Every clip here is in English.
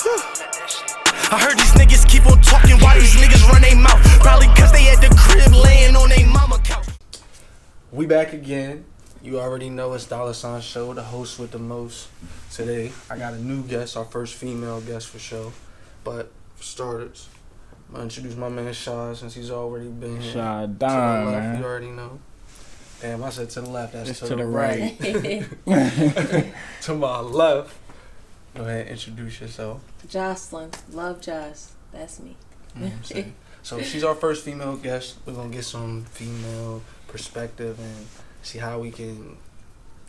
I heard these niggas keep on talking while these niggas run their mouth. Probably cause they at the crib laying on their mama couch. We back again. You already know it's $sign Show, the host with the most. Today, I got a new guest, our first female guest for show. But for starters, I'm gonna introduce my man Shaw since he's already been here. Shaw to the Don, left, man. you already know. Damn, I said to the left, that's It's to the right. To my left, go ahead and introduce yourself. Jocelyn, love Josh, that's me. So she's our first female guest. We're gonna get some female perspective and see how we can,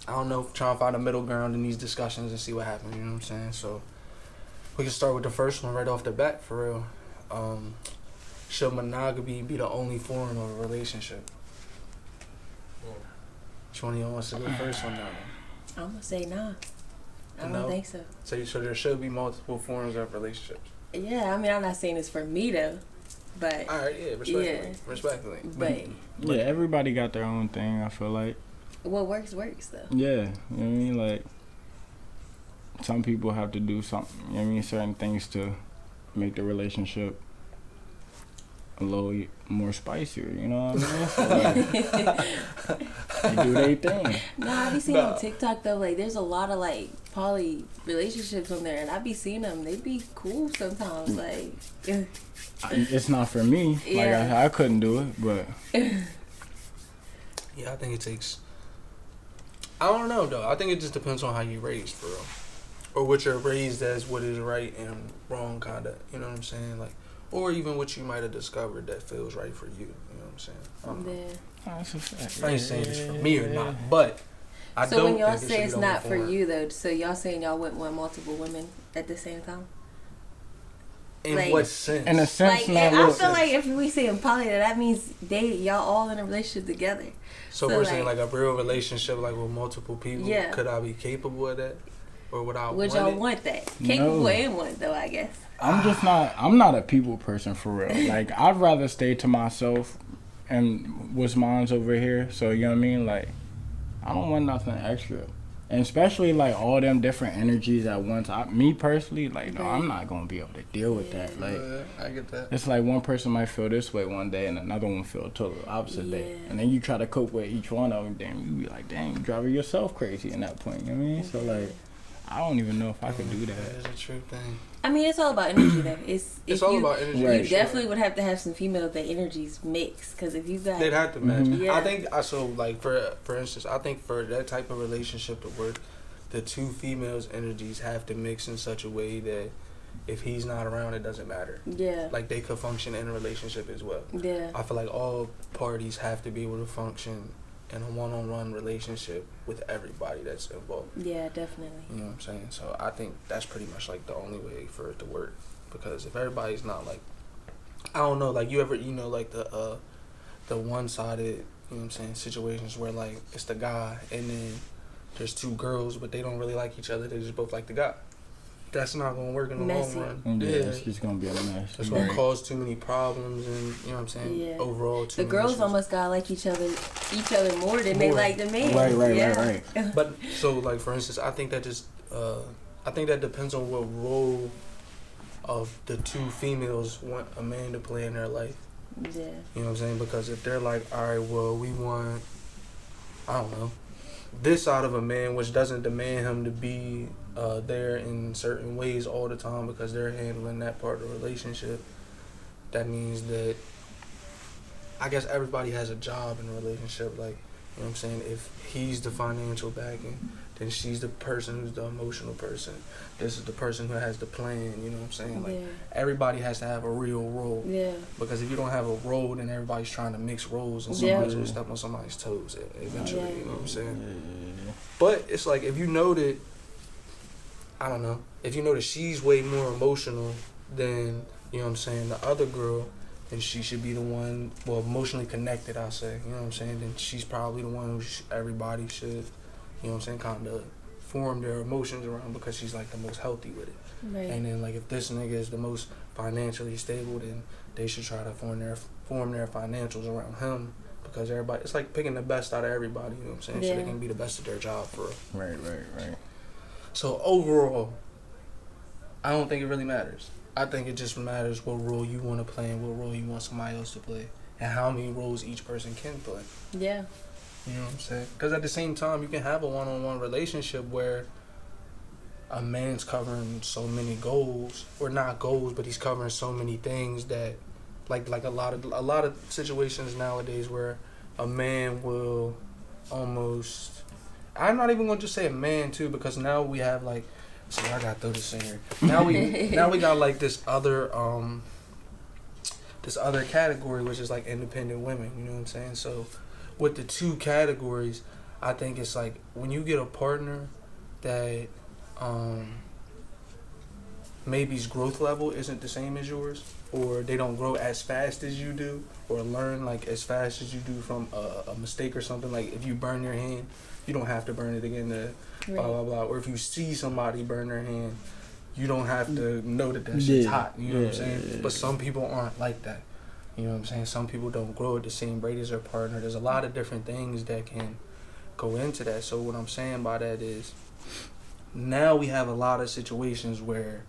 I don't know, try and find a middle ground in these discussions and see what happens, you know what I'm saying? So we can start with the first one right off the bat, for real. Should monogamy be the only form of a relationship? Which one of y'all wants to go first on that one? I'm gonna say nah. I No? don't think so. So there should be multiple forms of relationships. Yeah, I mean, I'm not saying it's for me though, but All right, yeah, respectfully. but Yeah, everybody got their own thing, I feel like. what works though. Yeah, you know what I mean? Like, some people have to do something, you know what I mean? Certain things to make the relationship a little more spicier, you know what I mean? So, like, they do their thing. Nah, I be seeing on TikTok though, like there's a lot of like poly relationships on there, and I be seeing them. They be cool sometimes, like. It's not for me. Yeah. Like, I couldn't do it, but... Yeah, I think it takes... I don't know, though. I think it just depends on how you raised, for real. Or what you're raised as, what is right and wrong, kind of. You know what I'm saying? Like, or even what you might have discovered that feels right for you. You know what I'm saying? I don't know. Yeah. That's a fact. I ain't saying it's for me or not, but I So don't when y'all think it say should it's be the not for only form. you though, so y'all saying y'all wouldn't want multiple women at the same time? In like- what sense? In a sense, Like, not and I real. feel like if we say poly, that means y'all all in a relationship together. So we're saying like a real relationship, like with multiple people. Yeah. Could I be capable of that, or would I Would want y'all it? want that? Capable No. and want though, I guess. I'm not a people person for real. Like, I'd rather stay to myself and what's mine's over here. So, you know what I mean? Like, I don't want nothing extra. And especially, like, all them different energies at once. Me personally, like, no, I'm not going to be able to deal with that. Like, I get that. it's like one person might feel this way one day and another one feel total opposite day. Yeah. And then you try to cope with each one of them, damn, you be like, dang, you driving yourself crazy in that point. You know what I mean? So, like, I don't even know if I could do That that. is a true thing. I mean, it's all about energy though. It's all about energy. You Right. definitely would have to have some females that energies mix, because if you got They'd have to match. Mhm. Yeah. I think so. Like for instance, I think for that type of relationship to work, the two females' energies have to mix in such a way that if he's not around, it doesn't matter. yeah, Like they could function in a relationship as well. yeah, I feel like all parties have to be able to function in a one-on-one relationship with everybody that's involved. yeah, definitely. You know what I'm saying? So I think that's pretty much like the only way for it to work. Because if everybody's not like, I don't know, like you ever, you know, like the one-sided, you know what I'm saying, situations where like it's the guy and then there's two girls but they don't really like each other. They just both like the guy. That's not gonna work in the Messy. long run. Yeah, it's just going to be a mess. It's gonna cause too many problems and you know what I'm saying. Yeah. Overall, too The many girls issues. almost gotta like each other more than they More. like the man. Right. But so like for instance, I think that just I think that depends on what role of the two females want a man to play in their life. Yeah, You know what I'm saying? Because if they're like, all right, well, we want, I don't know, this out of a man, which doesn't demand him to be there in certain ways all the time because they're handling that part of the relationship, that means that I guess everybody has a job in a relationship. Like, you know what I'm saying? If he's the financial backing, then she's the person who's the emotional person. This is the person who has the plan, you know what I'm saying? Like, yeah, everybody has to have a real role. yeah, Because if you don't have a role, then everybody's trying to mix roles and Yeah. somebody's gonna step on somebody's toes eventually, Yeah. you know what I'm saying? Yeah. But it's like, if you know that, I don't know, if you know that she's way more emotional than, you know what I'm saying, the other girl, then she should be the one, well, emotionally connected, I'll say, you know what I'm saying? Then she's probably the one who everybody should, you know what I'm saying, kind of form their emotions around because she's like the most healthy with it. right. And then like if this nigga is the most financially stable, then they should try to form their financials around him because everybody, it's like picking the best out of everybody, you know what I'm saying? So Yeah. they can be the best at their job for real. Right. So overall, I don't think it really matters. I think it just matters what role you want to play and what role you want somebody else to play, and how many roles each person can play. Yeah. You know what I'm saying? Because at the same time, you can have a one-on-one relationship where a man's covering so many goals, or not goals, but he's covering so many things that, like a lot of situations nowadays where a man will almost. I'm not even going to just say a man too, because now we have like. So I gotta throw this in here. Now we got like this other category, which is like independent women. You know what I'm saying? So with the two categories, I think it's like when you get a partner that maybe his growth level isn't the same as yours, or they don't grow as fast as you do, or learn like as fast as you do from a mistake or something. Like if you burn your hand, you don't have to burn it again to blah blah blah. Or if you see somebody burn their hand, you don't have to know that shit's hot. You know what I'm saying? Yeah. But some people aren't like that. You know what I'm saying? Some people don't grow at the same rate as their partner. There's a lot of different things that can go into that. So what I'm saying by that is, now we have a lot of situations where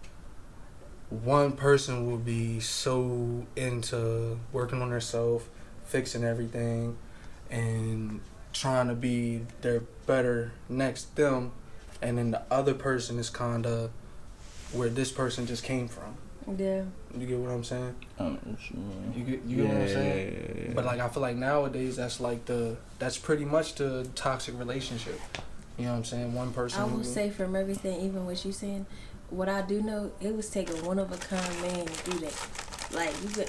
one person will be so into working on themselves, fixing everything, and trying to be their better next them, and then the other person is kind of where this person just came from. Yeah. You get what I'm saying? You get what I'm saying? Yeah. But like I feel like nowadays that's pretty much the toxic relationship. You know what I'm saying? One person. I will say from everything, even what you saying, what I do know, it was taking one of a kind man to do that. Like you could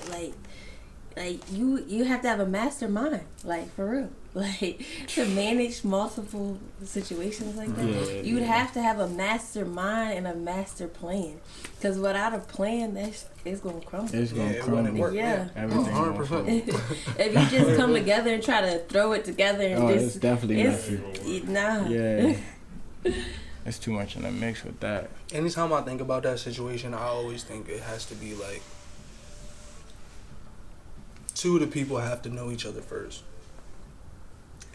you have to have a mastermind, like for real, like to manage multiple situations like that. Yeah, you would have to have a mastermind and a master plan, because without a plan, it's gonna crumble. It's gonna crumble. Yeah, everything. 100%. If you just come together and try to throw it together and it's definitely messy. Nah. Yeah. It's too much in the mix with that. Anytime I think about that situation, I always think it has to be like two of the people have to know each other first,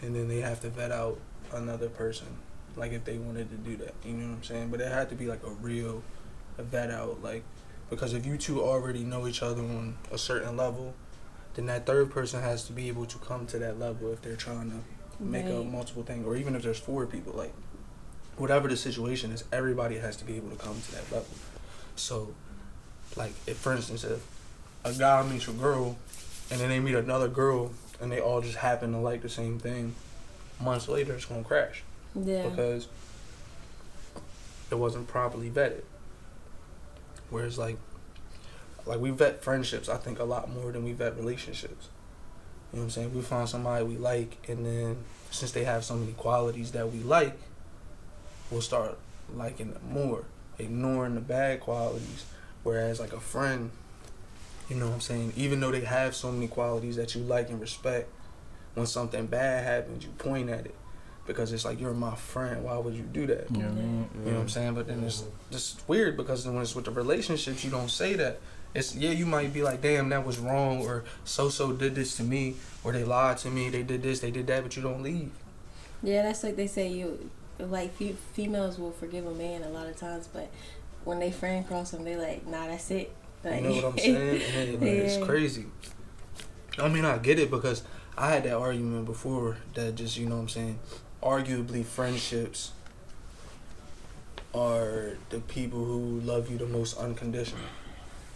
and then they have to vet out another person, like if they wanted to do that. You know what I'm saying? But it had to be like a vet out, like, because if you two already know each other on a certain level, then that third person has to be able to come to that level if they're trying to make a multiple thing, or even if there's four people, like whatever the situation is, everybody has to be able to come to that level. So like if, for instance, if a guy meets a girl and then they meet another girl and they all just happen to like the same thing, months later it's gonna crash. Yeah. Because it wasn't properly vetted. Whereas like we vet friendships, I think, a lot more than we vet relationships. You know what I'm saying? We find somebody we like, and then since they have so many qualities that we like, we'll start liking them more, ignoring the bad qualities. Whereas like a friend, you know what I'm saying, even though they have so many qualities that you like and respect, when something bad happens, you point at it. Because it's like, you're my friend, why would you do that? Yeah. You know what I'm saying? But then it's just weird, because when it's with the relationships, you don't say that. It's, yeah, you might be like, damn, that was wrong, or so-so did this to me, or they lied to me, they did this, they did that, but you don't leave. Yeah, that's like they say, females will forgive a man a lot of times, but when they friend cross them, they like, nah, that's it. Like, you know what I'm saying? And it's crazy. I mean, I get it, because I had that argument before that just, you know what I'm saying, arguably friendships are the people who love you the most unconditionally.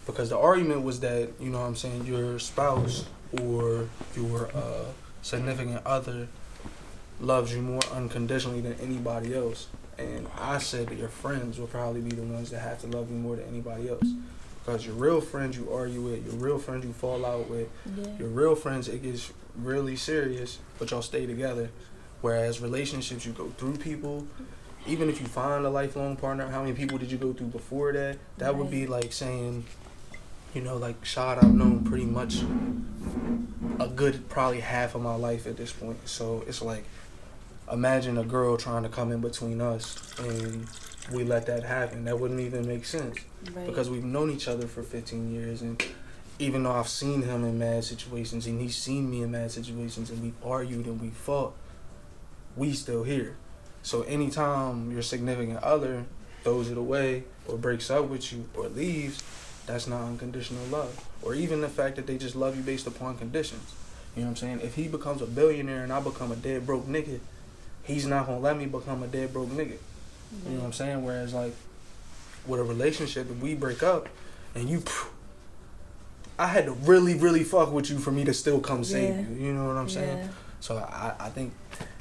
Because the argument was that, you know what I'm saying, your spouse or your significant other loves you more unconditionally than anybody else. And I said that your friends will probably be the ones that have to love you more than anybody else. Because your real friends you argue with, your real friends you fall out with, your real friends, it gets really serious, but y'all stay together. Whereas relationships, you go through people. Even if you find a lifelong partner, how many people did you go through before that? That would be like saying, you know, like Shad, I've known pretty much a good probably half of my life at this point. So it's like, imagine a girl trying to come in between us and we let that happen. That wouldn't even make sense. Right. Because we've known each other for 15 years, and even though I've seen him in mad situations and he's seen me in mad situations, and we've argued and we fought, we still here. So anytime your significant other throws it away or breaks up with you or leaves, that's not unconditional love. Or even the fact that they just love you based upon conditions. You know what I'm saying? If he becomes a billionaire and I become a dead broke nigga, he's not gonna let me become a dead broke nigga. You know what I'm saying? Whereas like with a relationship, if we break up and I had to really, really fuck with you for me to still come save you. You know what I'm saying? Yeah. So I think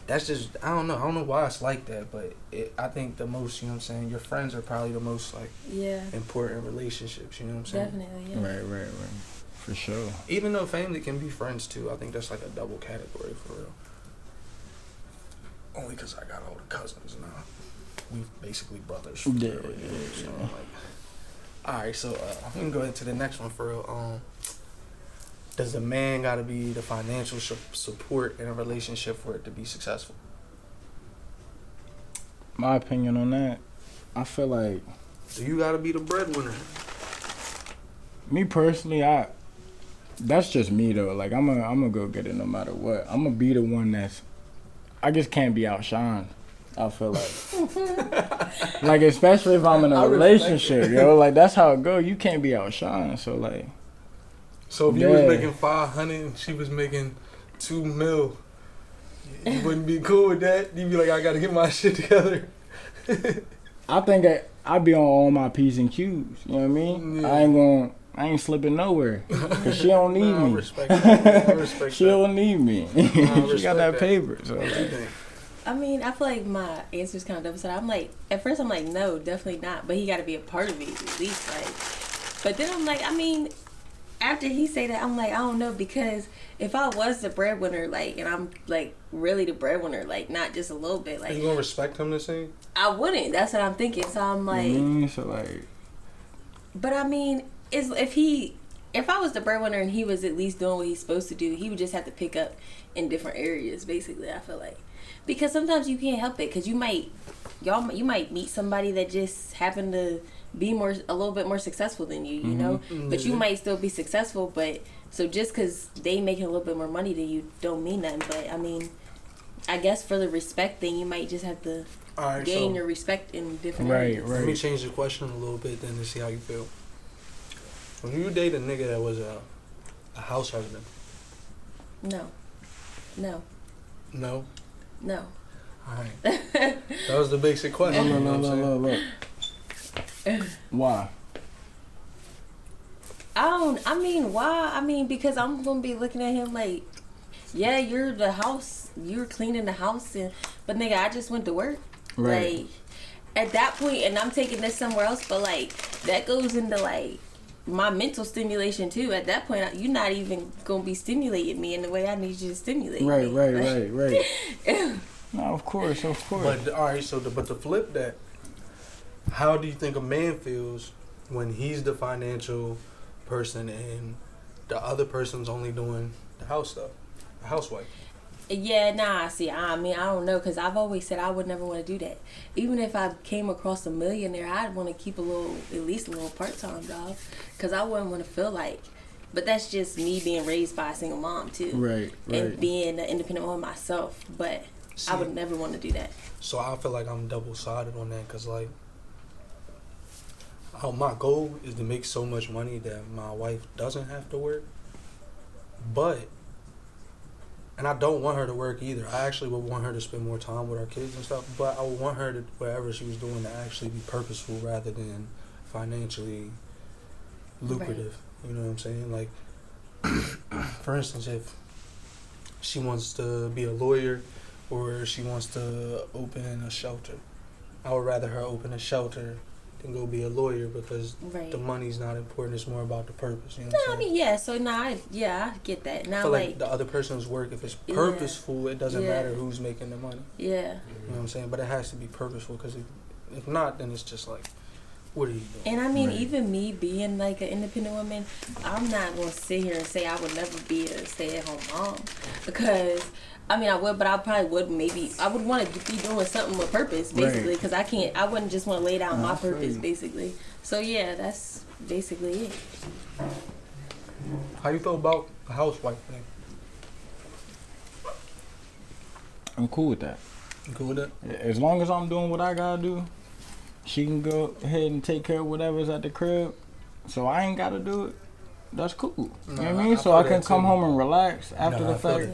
that's just, I don't know why it's like that, but I think the most, you know what I'm saying, your friends are probably the most like important relationships, you know what I'm saying? Definitely, yeah. Right. For sure. Even though family can be friends too, I think that's like a double category for real. Only because I got older cousins now. We basically brothers. For real, you know what I'm saying? Like, alright, so I'm gonna go into the next one for real. Does the man gotta be the financial support in a relationship for it to be successful? My opinion on that, I feel like, Do you gotta be the breadwinner? me personally, that's just me though. Like I'm gonna go get it no matter what. I'm gonna be the one I just can't be outshined. I feel like, like especially if I'm in a relationship, yo. Like that's how it go. You can't be outshined. So like. So if you was making 500 and she was making $2 million, you wouldn't be cool with that? You'd be like, I gotta get my shit together. I think I'd be on all my P's and Q's. You know what I mean? Yeah. I ain't slipping nowhere. Cause she don't need me. I respect that. I respect she don't need me. She got that paper. So what do you think? I mean, I feel like my answer's kind of double sided. I'm like, at first I'm like, no, definitely not. But he got to be a part of it at least. Like, but then I'm like, I mean, after he say that, I'm like, I don't know, because if I was the breadwinner, like, and I'm like really the breadwinner, like not just a little bit, like, are you gonna respect him the same? I wouldn't. That's what I'm thinking. So I'm like, so like, but I mean, if I was the breadwinner and he was at least doing what he's supposed to do, he would just have to pick up in different areas. Basically, I feel like, because sometimes you can't help it, because you might meet somebody that just happen to be a little bit more successful than you, you know, but you might still be successful. But so just because they making a little bit more money than you don't mean nothing. But I mean, I guess for the respect thing, you might just have to gain your respect in different areas. Let me change the question a little bit then to see how you feel. When you date a nigga that was a house husband? No. Alright. That was the basic question. Look. Why? Why? I mean, because I'm gonna be looking at him like, yeah, you're cleaning the house, but nigga, I just went to work. Right. Like, at that point, and I'm taking this somewhere else, but like, that goes into like my mental stimulation too. At that point, you're not even gonna be stimulating me in the way I need you to stimulate me. Right. No, of course. But alright, but to flip that, how do you think a man feels when he's the financial person and the other person's only doing the house stuff, the housewife? Yeah, see, I mean, I don't know, because I've always said I would never want to do that. Even if I came across a millionaire, I'd want to keep at least a little part-time job, because I wouldn't want to feel like, but that's just me being raised by a single mom too. Right. And being an independent woman myself, but I would never want to do that. So I feel like I'm double-sided on that, because like, my goal is to make so much money that my wife doesn't have to work, and I don't want her to work either. I actually would want her to spend more time with our kids and stuff, but I would want her to, whatever she was doing, to actually be purposeful rather than financially lucrative. Right. You know what I'm saying? Like, for instance, if she wants to be a lawyer or she wants to open a shelter, I would rather her open a shelter than go be a lawyer, because the money's not important. It's more about the purpose. You know what I'm saying? I mean, yeah. So I get that. Now, I feel like the other person's work, if it's purposeful, it doesn't matter who's making the money. Yeah. You know what I'm saying? But it has to be purposeful, because if not, then it's just like, what are you doing? And I mean, even me being like an independent woman, I'm not gonna sit here and say I would never be a stay-at-home mom, because I mean, I would, but I probably would. Maybe I would want to be doing something with purpose, basically, because I wouldn't just want to lay down my purpose, basically. So yeah, that's basically it. How you feel about the housewife thing? I'm cool with that. You cool with that? As long as I'm doing what I gotta do, she can go ahead and take care of whatever's at the crib, so I ain't gotta do it. That's cool. You know what I mean? So I can come home and relax after the fact.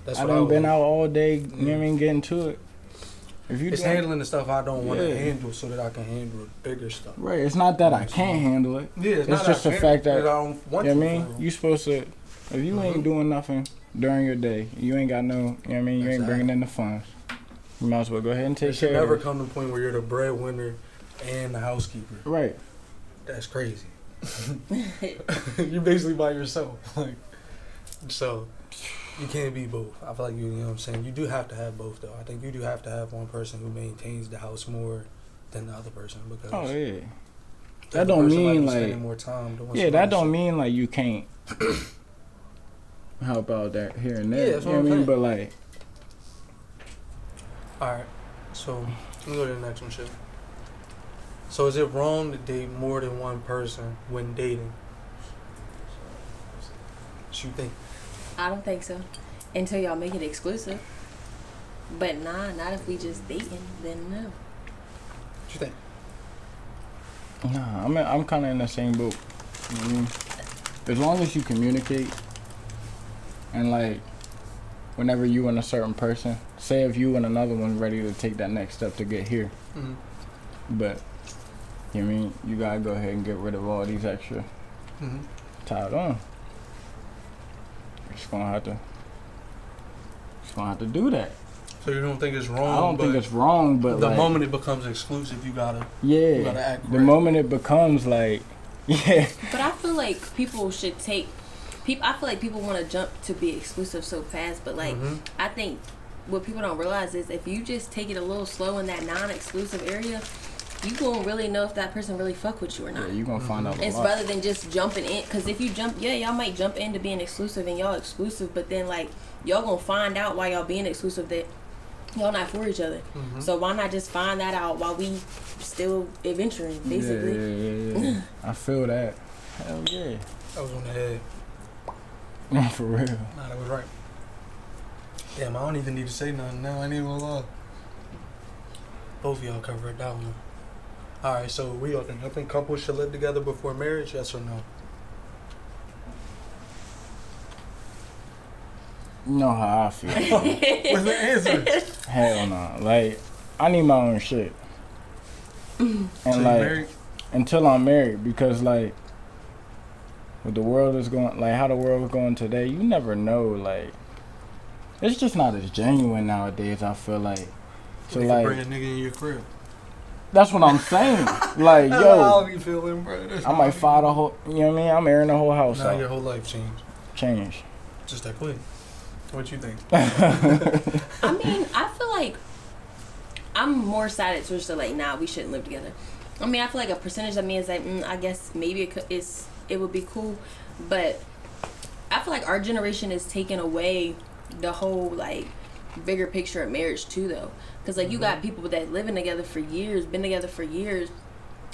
I done been out all day. You know what I mean? Getting to it. If you it's handling the stuff I don't want to handle so that I can handle the bigger stuff. Right. It's not that I can't handle it. Yeah, it's just the fact that I don't want you know what I mean? You supposed to, if you ain't doing nothing during your day, you ain't got no, you know what I mean? You ain't bringing in the funds. You might as well go ahead and take care of it. It should never come to the point where you're the breadwinner and the housekeeper. Right. That's crazy. You're basically by yourself. Like, so you can't be both. I feel like you know what I'm saying. You do have to have both, though. I think you do have to have one person who maintains the house more than the other person because. That don't mean like more time doing that don't mean like you can't help out that here and there. Yeah, that's you know what I mean. But like, all right. So let me go to the next one, shit. So is it wrong to date more than one person when dating? What you think? I don't think so. Until y'all make it exclusive. But nah, not if we just dating, then no. What you think? Nah, I'm kind of in the same boat. You know what I mean? As long as you communicate and like whenever you and a certain person, say if you and another one's ready to take that next step to get here, but you know what I mean, you gotta go ahead and get rid of all these extra tied on. Just gonna have to do that. So you don't think it's wrong? I don't think it's wrong, but the moment it becomes exclusive, you gotta act. The moment it becomes like, But I feel like people should take. I feel like people want to jump to be exclusive so fast, but like I think what people don't realize is if you just take it a little slow in that non-exclusive area, you gonna really know if that person really fuck with you or not. Yeah, you gonna find out. It's rather than just jumping in, because if you jump, y'all might jump into being exclusive and y'all exclusive, but then like y'all gonna find out while y'all being exclusive that y'all not for each other. So why not just find that out while we still adventuring, basically? Yeah. I feel that. Hell yeah. That was on the head. For real. Nah, that was right. Damn, I don't even need to say nothing now. I ain't even gonna lie. Both of y'all covered that one. Alright, so what y'all think? I think couples should live together before marriage, yes or no? You know how I feel. What's the answer? Hell no. Like, I need my own shit. And so like, married? Until I'm married, because like, with the world is going, like how the world is going today, you never know. Like, it's just not as genuine nowadays. I feel like. So you like, bring a nigga in your crib. That's what I'm saying. Like, yo, how you feeling, bro? I might fire the whole. You know what I mean? I'm airing the whole house out. Now your whole life changed. Change. Just that quick. What you think? I mean, I feel like I'm more sided towards the like, nah, we shouldn't live together. I mean, I feel like a percentage of me is like, I guess maybe it would be cool, but I feel like our generation is taking away the whole like bigger picture of marriage too, though, because like you got people that living together for years, been together for years,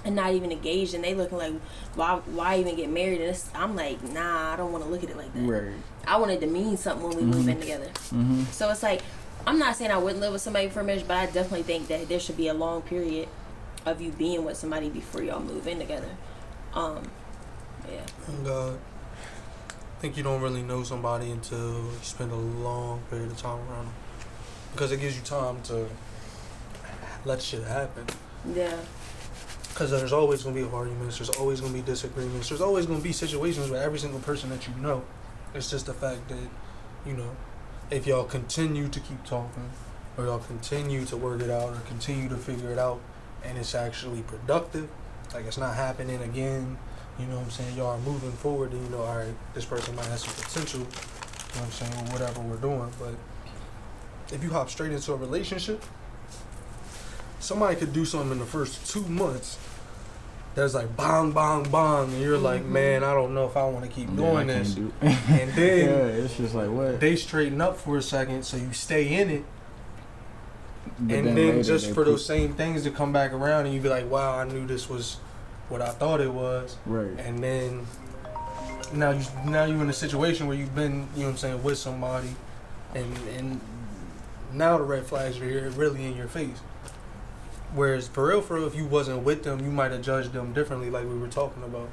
and not even engaged, and they looking like, why even get married? And I'm like, nah, I don't want to look at it like that. Right. I wanted to mean something when we move in together. So it's like, I'm not saying I wouldn't live with somebody for marriage, but I definitely think that there should be a long period of you being with somebody before y'all move in together. Yeah. And I think you don't really know somebody until you spend a long period of time around them, because it gives you time to let shit happen. Yeah. Because there's always going to be arguments, there's always going to be disagreements, there's always going to be situations with every single person that you know. It's just the fact that, you know, if y'all continue to keep talking, or y'all continue to work it out, or continue to figure it out, and it's actually productive, like it's not happening again, you know what I'm saying, y'all are moving forward, and you know, all right, this person might have some potential, you know what I'm saying, or whatever we're doing. But if you hop straight into a relationship, somebody could do something in the first 2 months that's like bang, bang, bang, and you're like, man, I don't know if I want to keep doing this. And then it's just like, what? They straighten up for a second, so you stay in it. But and then just for those same things to come back around, and you be like, wow, I knew this was what I thought it was. Right. And then now you're in a situation where you've been, you know what I'm saying, with somebody, and now the red flags are here, really in your face. Whereas for real, if you wasn't with them, you might have judged them differently, like we were talking about.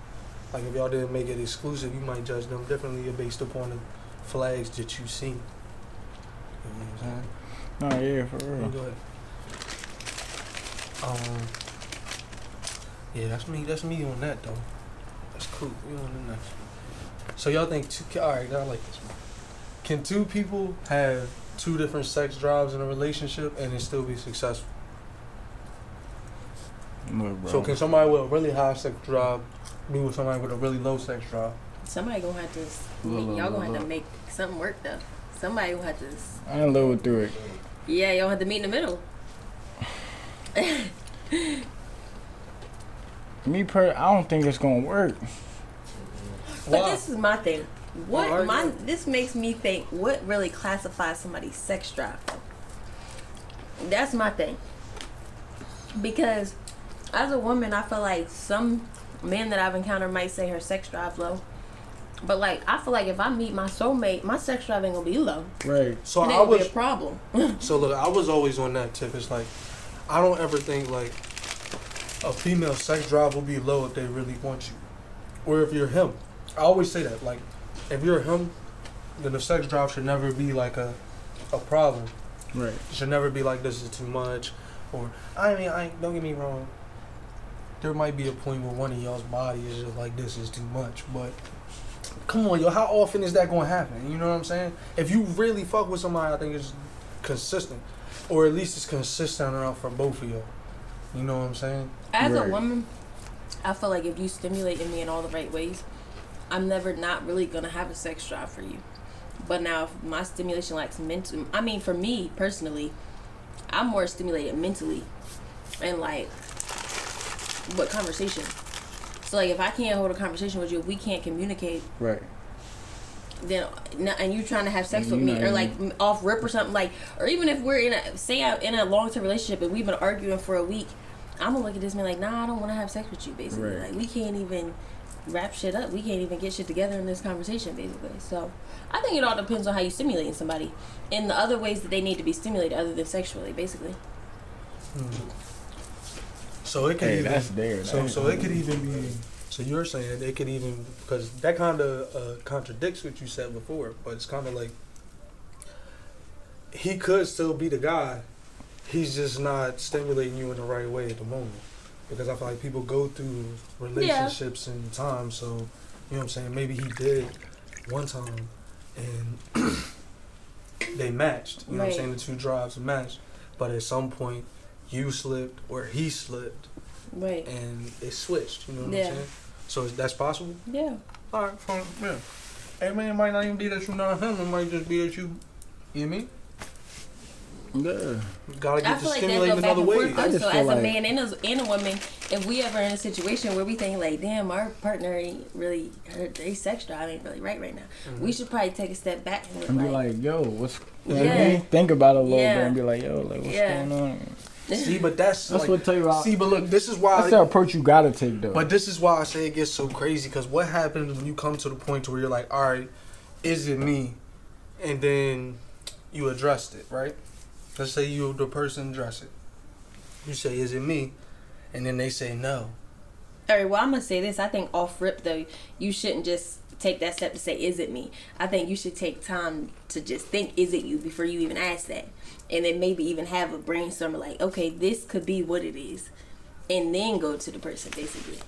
Like if y'all didn't make it exclusive, you might judge them differently based upon the flags that you seen. You know what I'm saying? No, yeah, for real. Go ahead. Yeah, that's me. That's me on that though. That's cool. We on the next. So y'all think all right? I like this one. Can two people have two different sex drives in a relationship and it still be successful? Look, bro. So can somebody with a really high sex drive be with somebody with a really low sex drive? Somebody gonna have to. Y'all gonna have to make something work though. Somebody gonna have to. I done lived through it. Yeah, y'all have to meet in the middle. I don't think it's gonna work. But Why? this is my thing. This makes me think what really classifies somebody's sex drive. That's my thing. Because as a woman, I feel like some men that I've encountered might say her sex drive low. But like I feel like if I meet my soulmate, my sex drive ain't gonna be low. Right. So it I ain't gonna was be a problem. So look, I was always on that tip. It's like I don't ever think like a female sex drive will be low if they really want you, or if you're him. I always say that. Like if you're him, then the sex drive should never be like a problem. Right. It should never be like this is too much, or I mean, don't get me wrong. There might be a point where one of y'all's body is just like this is too much, but come on, yo, how often is that going to happen? You know what I'm saying? If you really fuck with somebody, I think it's consistent, or at least it's consistent enough for both of y'all. You know what I'm saying? As Right. a woman, I feel like if you stimulate me in all the right ways, I'm never not really gonna have a sex drive for you. But now, if my stimulation lacks mental, I mean, for me personally, I'm more stimulated mentally, and like, what conversation? So like, if I can't hold a conversation with you, if we can't communicate, Right. then and you trying to have sex with me or like off rip or something, like, or even if we're in a long-term relationship and we've been arguing for a week, I'm gonna look at this man like, nah, I don't want to have sex with you, basically. Right. Like, we can't even wrap shit up, we can't even get shit together in this conversation, basically. So I think it all depends on how you stimulating somebody and the other ways that they need to be stimulated other than sexually, basically. So it could even. That's there. So it could even be. So you're saying it could even, because that kind of contradicts what you said before, but it's kind of like he could still be the guy. He's just not stimulating you in the right way at the moment, because I feel like people go through relationships in time. So you know what I'm saying? Maybe he did one time and they matched. You know what I'm saying? The two drives matched, but at some point you slipped or he slipped. Right. And it switched, you know what I'm saying? So that's possible? Yeah. Alright, fine, yeah. Hey man, it might not even be that you're not him, it might just be that you know what I mean? Yeah. You gotta I get to feel like stimulate that in go back other and ways. forth. So feel as a like- man and a woman, if we ever in a situation where we think like, damn, our partner ain't really, their sex drive ain't really right now, we should probably take a step back And be like, yo, what's... Yeah. Think about it a little Yeah. bit and be like, yo, like, what's going on? See, but that's like, what tell you about... see, but look, this is why... That's the approach you gotta take, though. But this is why I say it gets so crazy, because what happens when you come to the point where you're like, alright, is it me? And then you addressed it, right? Let's say you the person address it. You say, is it me? And then they say no. Alright, well, I'm gonna say this. I think off rip though, you shouldn't just take that step to say, is it me? I think you should take time to just think, is it you, before you even ask that. And then maybe even have a brainstorm of like, okay, this could be what it is. And then go to the person, basically.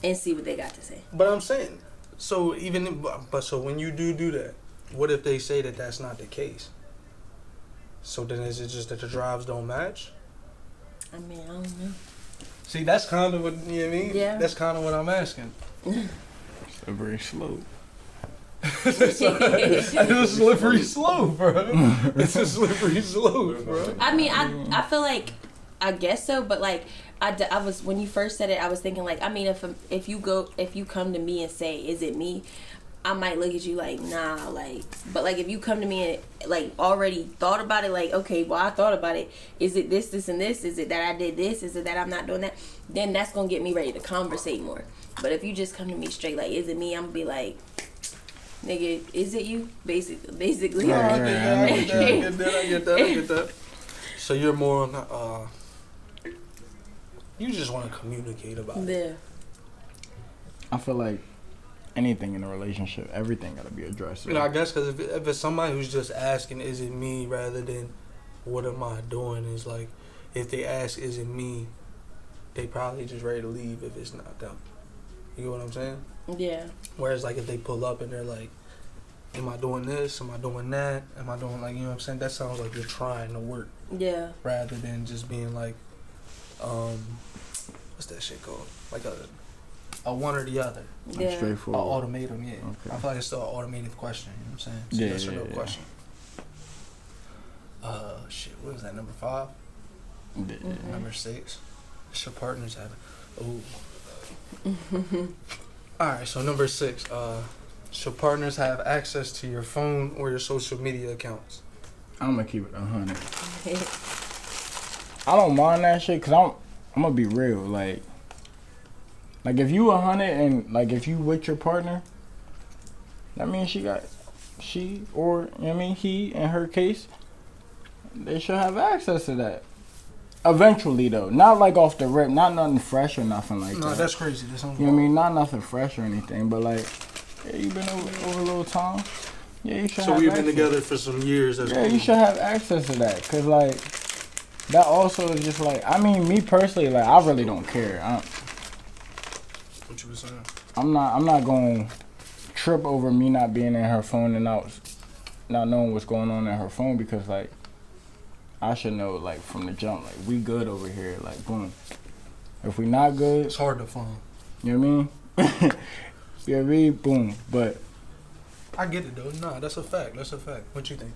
And see what they got to say. But I'm saying, so so when you do that, what if they say that that's not the case? So then is it just that the drives don't match? I mean, I don't know. See, that's kind of what, you know what I mean? Yeah. That's kind of what I'm asking. It's a very slow. It's a slippery slope, bro. It's a slippery slope, bro. I mean, I feel like, I guess so, but like, I was, when you first said it, I was thinking like, I mean, if you come to me and say, is it me? I might look at you like, nah, like, but like if you come to me and like already thought about it, like, okay, well, I thought about it. Is it this, and this? Is it that I did this? Is it that I'm not doing that? Then that's gonna get me ready to conversate more. But if you just come to me straight, like, is it me? I'm gonna be like, nigga, is it you? Basically. I get that. So you're more on You just want to communicate about it. Yeah. I feel like anything in a relationship, everything gotta be addressed. You know, I guess because if it's somebody who's just asking, is it me, rather than what am I doing, is like, if they ask, is it me, they probably just ready to leave if it's not them. You know what I'm saying? Yeah. Whereas, like, if they pull up and they're like, am I doing this? Am I doing that? Am I doing, like, you know what I'm saying? That sounds like you're trying to work. Yeah. Rather than just being like, what's that shit called? Like a one or the other. Yeah. Like straightforward. An ultimatum, yeah. Okay. I feel like it's still an automated question, you know what I'm saying? It's Yeah, yes or no yeah. question. Shit, what was that, number 5? Yeah. Mm-hmm. Number 6? Should partners have it? Ooh. Alright, so number 6, should partners have access to your phone or your social media accounts? I'm gonna keep it 100. I don't mind that shit because I'm gonna be real. Like if you 100 and like if you with your partner, that means he, or you know what I mean, he in her case, they should have access to that. Eventually though, not like off the rip, not nothing fresh or nothing like that. No, that's crazy. That's You know what I mean? Not nothing fresh or anything, but like, yeah, you been over a little time. Yeah, you should. So have we've been access. together for some years. That's Yeah, cool. you should have access to that, cause like, that also is just like, I mean, me personally, like, I really don't care. What you were saying? I'm not going to trip over me not being in her phone and not knowing what's going on in her phone, because like, I should know like from the jump, like we good over here, like boom. If we not good, It's hard to find. you know what I mean? You know what I mean? Boom. But I get it though. Nah, that's a fact. That's a fact. What you think?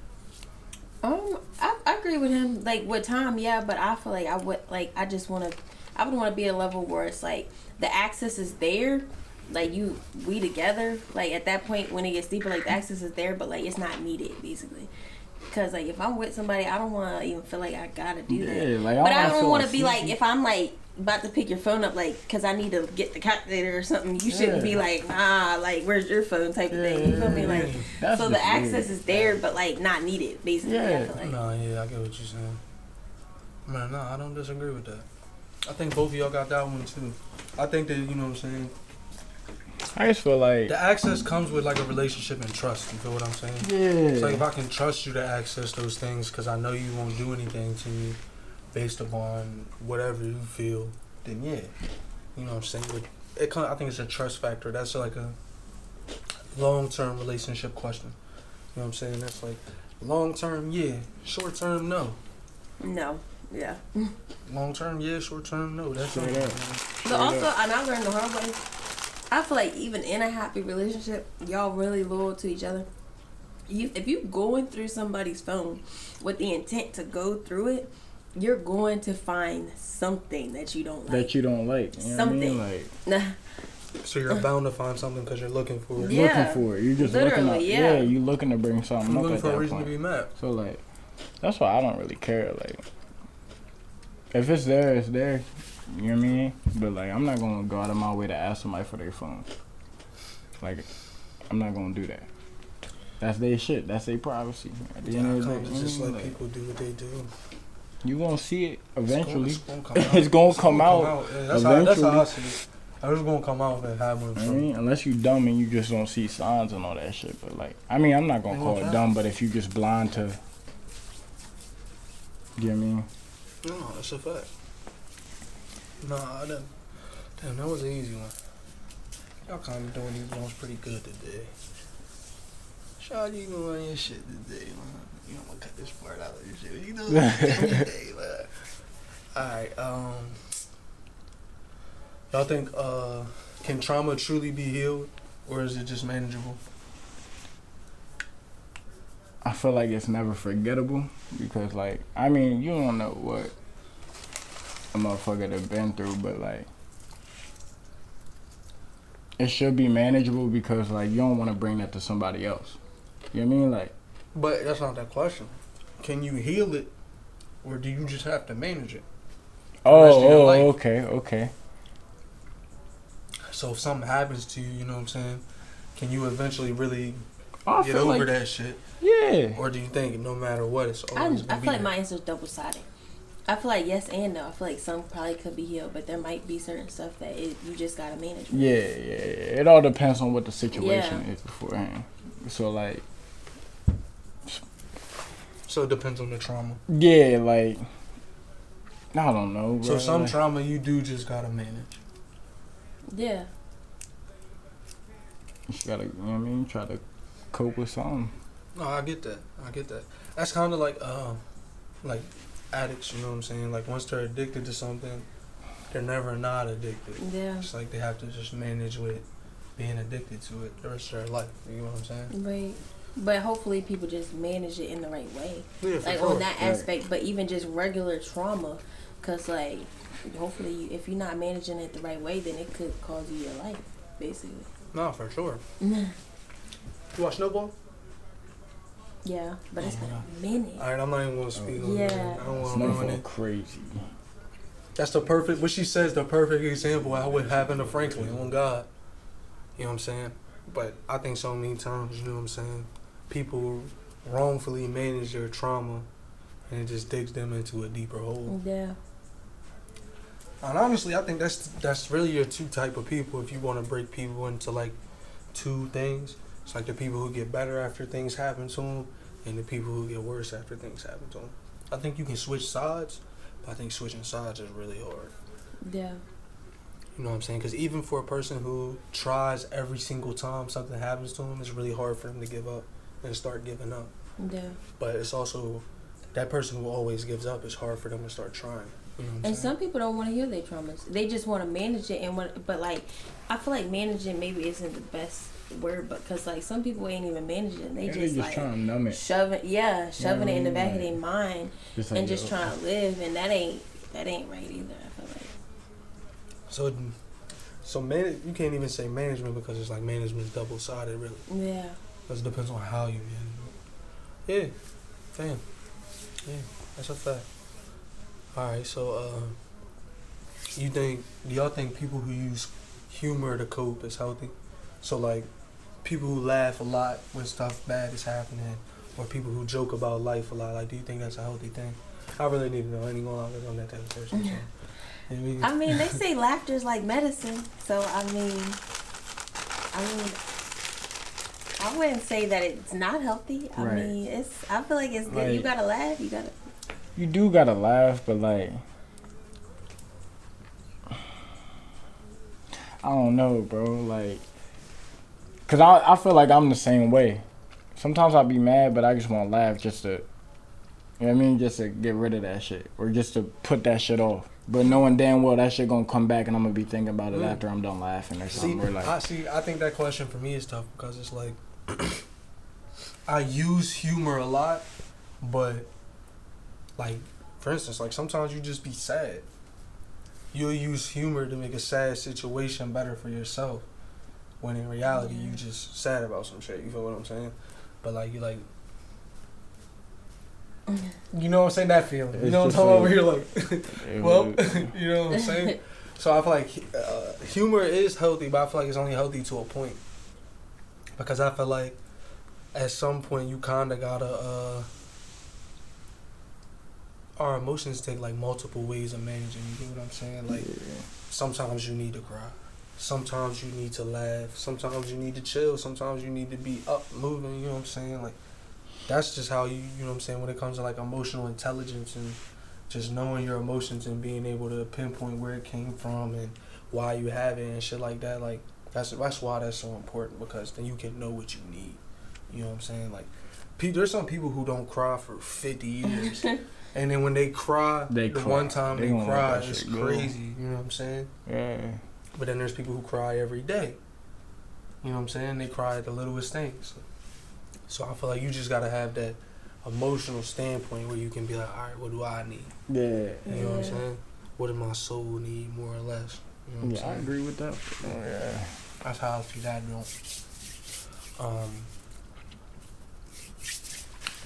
I agree with him. Like with time, yeah, but I feel like I would want to be at a level where it's like the access is there, like we together. Like at that point when it gets deeper, like the access is there, but like it's not needed basically. Cause like if I'm with somebody, I don't want to even feel like I gotta do that. yeah, like But I don't feel want to be sneaky. like if I'm like about to pick your phone up, like cause I need to get the calculator or something. You shouldn't be like, nah, like where's your phone type of thing. You feel me? Like That's so the just access weird. is there, but like not needed basically. I Yeah. feel like. Nah, yeah, I get what you're saying. Man, nah, I don't disagree with that. I think both of y'all got that one too. I think that, you know what I'm saying? I just feel like, The access comes with like a relationship and trust. You feel what I'm saying? yeah. It's like if I can trust you to access those things because I know you won't do anything to me based upon whatever you feel, then yeah. You know what I'm saying? I think it's a trust factor. That's like a long-term relationship question. You know what I'm saying? That's like long-term, yeah. Short-term, no. No. Yeah. Long-term, yeah. Short-term, no. That's Straight it. up. But also, and I learned the hard way. I feel like even in a happy relationship, y'all really loyal to each other. If you going through somebody's phone with the intent to go through it, you're going to find something that you don't like. That you don't like. You know Something. what I mean? Like, So you're bound to find something because you're looking for it. Yeah. looking for it. You just looking Literally, up. yeah. Yeah, you looking to bring something I'm up looking at for a that reason point. to be mad. So like, that's why I don't really care. Like, if it's there, it's there. You know what I mean? But like, I'm not gonna go out of my way to ask somebody for their phone. Like, I'm not gonna do that. That's their shit. That's their privacy. At the end of the day, It's just like, let people do what they do. you gonna see it eventually. It's gonna come out. It's gonna come out Yeah, that's how I eventually. see it. I was gonna come out and have one. I mean, unless you dumb and you just don't see signs and all that shit. But like, I mean, I'm not gonna Ain't call no it doubt. dumb, but if you just blind to, you know what I mean? No, that's a fact. Nah, damn, that was an easy one. Y'all kind of doing these ones pretty good today. Sean, you doing your shit today, man. You don't want to cut this part out of your shit. You doing your shit today, man. Alright, y'all think, can trauma truly be healed, or is it just manageable? I feel like it's never forgettable because, like, I mean, you don't know what a motherfucker have been through, but like, it should be manageable because, like, you don't want to bring that to somebody else. You know what I mean? Like, But that's not that question. Can you heal it, or do you just have to manage it? rest of your life. Okay. So if something happens to you, you know what I'm saying, can you eventually really I get feel over like, that shit? yeah. Or do you think no matter what, it's I always feel gonna be like there? my answer is double sided. I feel like yes and no. I feel like some probably could be healed, but there might be certain stuff that you just gotta manage. Yeah. It all depends on what the situation is beforehand. So like. So it depends on the trauma. Yeah, like. I don't know. Bro. So some trauma you do just gotta manage. Yeah. You gotta, you know what I mean? Try to cope with something. No, I get that. That's kind of like addicts, you know what I'm saying? Like once they're addicted to something, they're never not addicted. Yeah. It's like they have to just manage with being addicted to it the rest of their life. You know what I'm saying? Right. But hopefully people just manage it in the right way. Yeah, for like sure. on that aspect, but even just regular trauma, because like hopefully if you're not managing it the right way, then it could cause you your life, basically. No, for sure. You watch Snowball? Yeah, but it's been a minute. All right, I'm not even gonna speak on that. I don't want to ruin Snowfall it. crazy. That's the perfect. What she says, the perfect example of what happened to Franklin on God. You know what I'm saying? But I think so many times, you know what I'm saying, people wrongfully manage their trauma, and it just digs them into a deeper hole. Yeah. And honestly, I think that's really your two type of people. If you want to break people into like two things, it's like the people who get better after things happen to them, and the people who get worse after things happen to them. I think you can switch sides, but I think switching sides is really hard. Yeah. You know what I'm saying? Because even for a person who tries every single time something happens to them, it's really hard for them to give up and start giving up. Yeah. But it's also that person who always gives up, it's hard for them to start trying. You know what I'm And saying? some people don't want to heal their traumas. They just want to manage it but like I feel like managing maybe isn't the best word, but because like some people ain't even managing it. They just like trying to numb it. shoving it in the back of their mind Just and just trying to live, and that ain't right either. I feel like. So you can't even say management because it's like management's double sided, really. Yeah. Because it depends on how you manage it. Yeah, fam. Yeah, that's a fact. All right, so do y'all think people who use humor to cope is healthy? So like people who laugh a lot when stuff bad is happening, or people who joke about life a lot. Like, do you think that's a healthy thing? I really need to know. I ain't gonna lie, I'm that type of person. So. I mean, they say laughter is like medicine. So I mean, I wouldn't say that it's not healthy. I mean, I feel like it's good. Like, you gotta laugh. You do gotta laugh, but like, I don't know, bro. Like, cause I feel like I'm the same way. Sometimes I'll be mad, but I just want to laugh just to, you know what I mean, just to get rid of that shit, or just to put that shit off. But knowing damn well that shit gonna come back, and I'm gonna be thinking about it after I'm done laughing or something. I think that question for me is tough because it's like I use humor a lot, but like for instance, like sometimes you just be sad. You'll use humor to make a sad situation better for yourself, when in reality you just sad about some shit. You feel what I'm saying? But like you like. You know what I'm saying? That feeling. You know what I'm talking about? Where you're like, well, you know what I'm saying? So I feel like humor is healthy, but I feel like it's only healthy to a point. Because I feel like at some point you kind of gotta, our emotions take like multiple ways of managing. You get what I'm saying? Like sometimes you need to cry. Sometimes you need to laugh. Sometimes you need to chill. Sometimes you need to be up, moving. You know what I'm saying? Like, that's just how you know what I'm saying, when it comes to like emotional intelligence and just knowing your emotions and being able to pinpoint where it came from and why you have it and shit like that. Like that's why that's so important, because then you can know what you need. You know what I'm saying? Like there's some people who don't cry for 50 years and then when they cry, one time they cry, it's crazy. You know what I'm saying? Yeah. But then there's people who cry every day. You know what I'm saying? They cry at the littlest things. So I feel like you just gotta have that emotional standpoint where you can be like, all right, what do I need? Yeah. You know what I'm saying? What does my soul need, more or less? You know what I'm saying? I agree with that. Yeah. That's how I see that doing.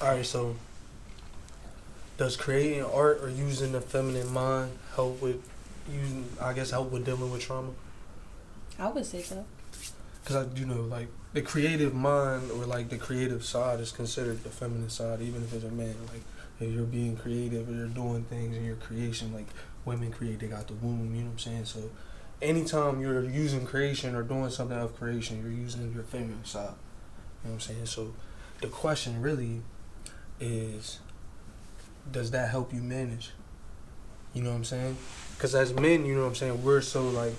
All right, so does creating art or using the feminine mind help with dealing with trauma? I would say so. Because I do know, like, the creative mind or, like, the creative side is considered the feminine side, even if it's a man. Like, if you're being creative or you're doing things in your creation, like women create, they got the womb, you know what I'm saying? So anytime you're using creation or doing something of creation, you're using your feminine side, you know what I'm saying? So the question really is, does that help you manage? You know what I'm saying? Because as men, you know what I'm saying, we're so like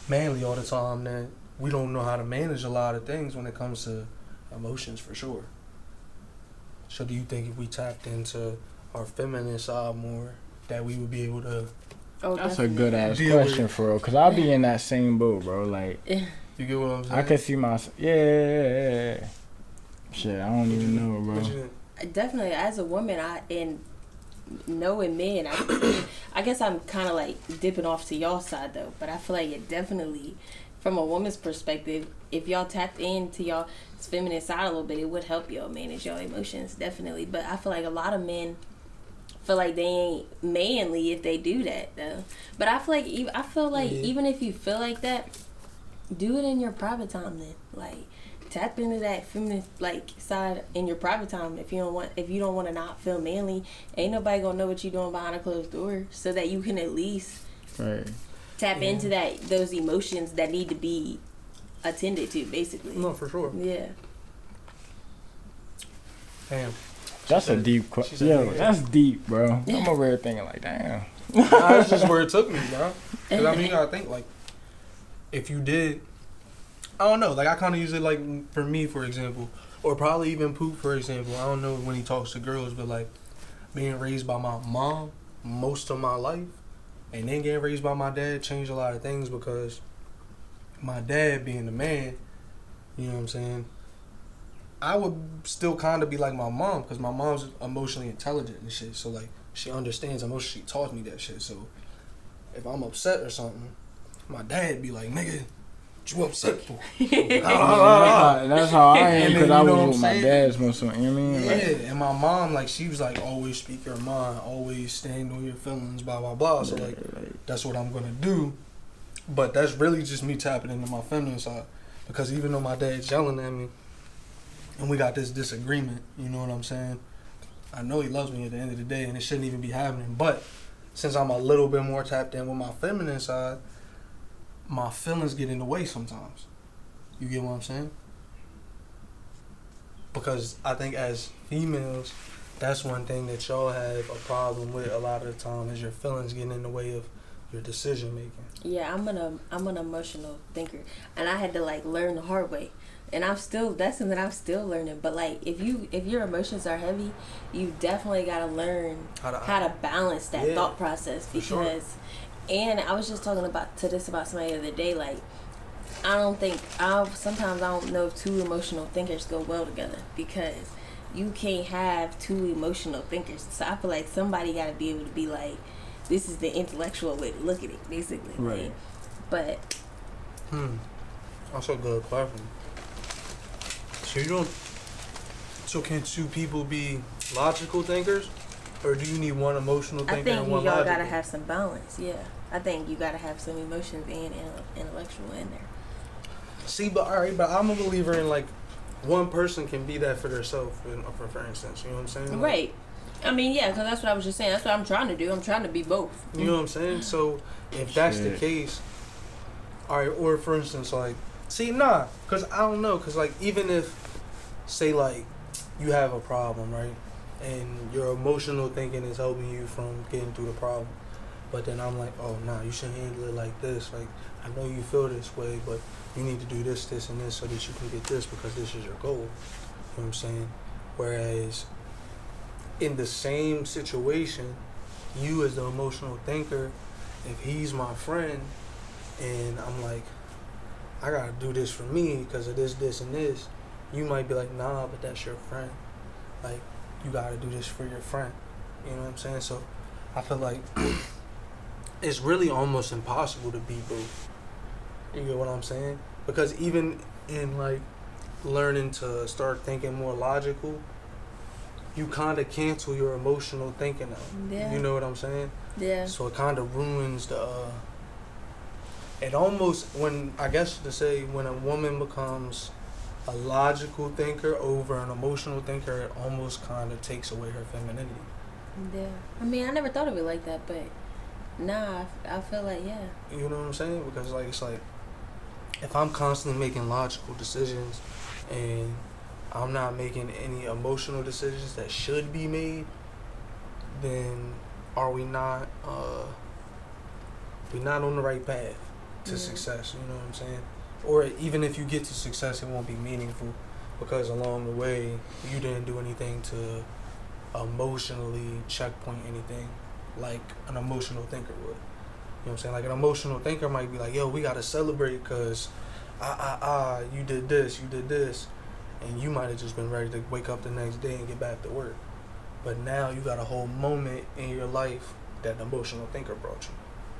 manly all the time that we don't know how to manage a lot of things when it comes to emotions, for sure. So do you think if we tapped into our feminine side more, that we would be able to... Oh, that's definitely. a good ass question, for real. Because I'll be in that same boat, bro. Like, you get what I'm saying? I can see myself. Yeah. Shit, I don't even know, bro. Definitely, as a woman, and knowing men, I guess I'm kind of like dipping off to y'all side though. But I feel like it definitely, from a woman's perspective, if y'all tapped into y'all feminine side a little bit, it would help y'all manage y'all emotions, definitely. But I feel like a lot of men feel like they ain't manly if they do that though. But I feel like even if you feel like that, do it in your private time then. Like, tap into that feminine like side in your private time. If you don't want to not feel manly, ain't nobody gonna know what you're doing behind a closed door, so that you can at least tap into those emotions that need to be attended to, basically. No, for sure. Yeah. Damn. That's a deep question. Yo, that's deep, bro. I'm over here thinking like, damn. That's just where it took me, bro. Because I mean, you gotta think, like, if you did, I don't know, like, I kind of use it, like, for me, for example, or probably even Poop, for example. I don't know when he talks to girls, but, like, being raised by my mom most of my life, and then getting raised by my dad changed a lot of things, because my dad being the man, you know what I'm saying, I would still kind of be like my mom, because my mom's emotionally intelligent and shit, so, like, she understands emotion, she taught me that shit, so if I'm upset or something, my dad be like, nigga, you upset for? That's how I am, because I was with my dad's most of, you know what I mean? Yeah, like, and my mom, like, she was like, always speak your mind, always stand on your feelings, blah, blah, blah. So, like, that's what I'm going to do. But that's really just me tapping into my feminine side. Because even though my dad's yelling at me, and we got this disagreement, you know what I'm saying? I know he loves me at the end of the day, and it shouldn't even be happening. But since I'm a little bit more tapped in with my feminine side, my feelings get in the way sometimes. You get what I'm saying? Because I think as females, that's one thing that y'all have a problem with a lot of the time, is your feelings getting in the way of your decision making. Yeah, I'm an emotional thinker, and I had to like learn the hard way, and that's something I'm still learning. But like, if your emotions are heavy, you definitely gotta learn how to balance that thought process, because. Sure. And I was just talking about somebody the other day, like, sometimes I don't know if two emotional thinkers go well together, because you can't have two emotional thinkers. So I feel like somebody got to be able to be like, this is the intellectual way to look at it, basically. Right. But. Also, good question. So can two people be logical thinkers? Or do you need one emotional thinker and one logical? I think y'all gotta have some balance, yeah. I think you gotta have some emotions and intellectual in there. See, but I'm a believer in, like, one person can be that for themselves, for instance, you know what I'm saying? Like, right. I mean, yeah, because that's what I was just saying. That's what I'm trying to do. I'm trying to be both. You know what I'm saying? So, if that's the case, alright, or for instance, like, because I don't know, because, like, even if, say, like, you have a problem, right? And your emotional thinking is helping you from getting through the problem. But then I'm like, oh, nah, you should handle it like this. Like, I know you feel this way, but you need to do this, this, and this so that you can get this, because this is your goal. You know what I'm saying? Whereas, in the same situation, you as the emotional thinker, if he's my friend, and I'm like, I gotta do this for me because of this, this, and this, you might be like, nah, but that's your friend. Like, you gotta do this for your friend. You know what I'm saying? So I feel like it's really almost impossible to be both. You get what I'm saying? Because even in, like, learning to start thinking more logical, you kind of cancel your emotional thinking out. Yeah. You know what I'm saying? Yeah. So it kind of ruins the it almost, when a woman becomes a logical thinker over an emotional thinker, it almost kind of takes away her femininity. Yeah. I mean, I never thought of it like that, but nah, I feel like, yeah. You know what I'm saying? Because, like, it's like, if I'm constantly making logical decisions and I'm not making any emotional decisions that should be made, then are we not we're not on the right path to success, you know what I'm saying? Or even if you get to success, it won't be meaningful because along the way you didn't do anything to emotionally checkpoint anything like an emotional thinker would. You know what I'm saying? Like an emotional thinker might be like, yo, we gotta celebrate because you did this, and you might have just been ready to wake up the next day and get back to work. But now you got a whole moment in your life that the emotional thinker brought you.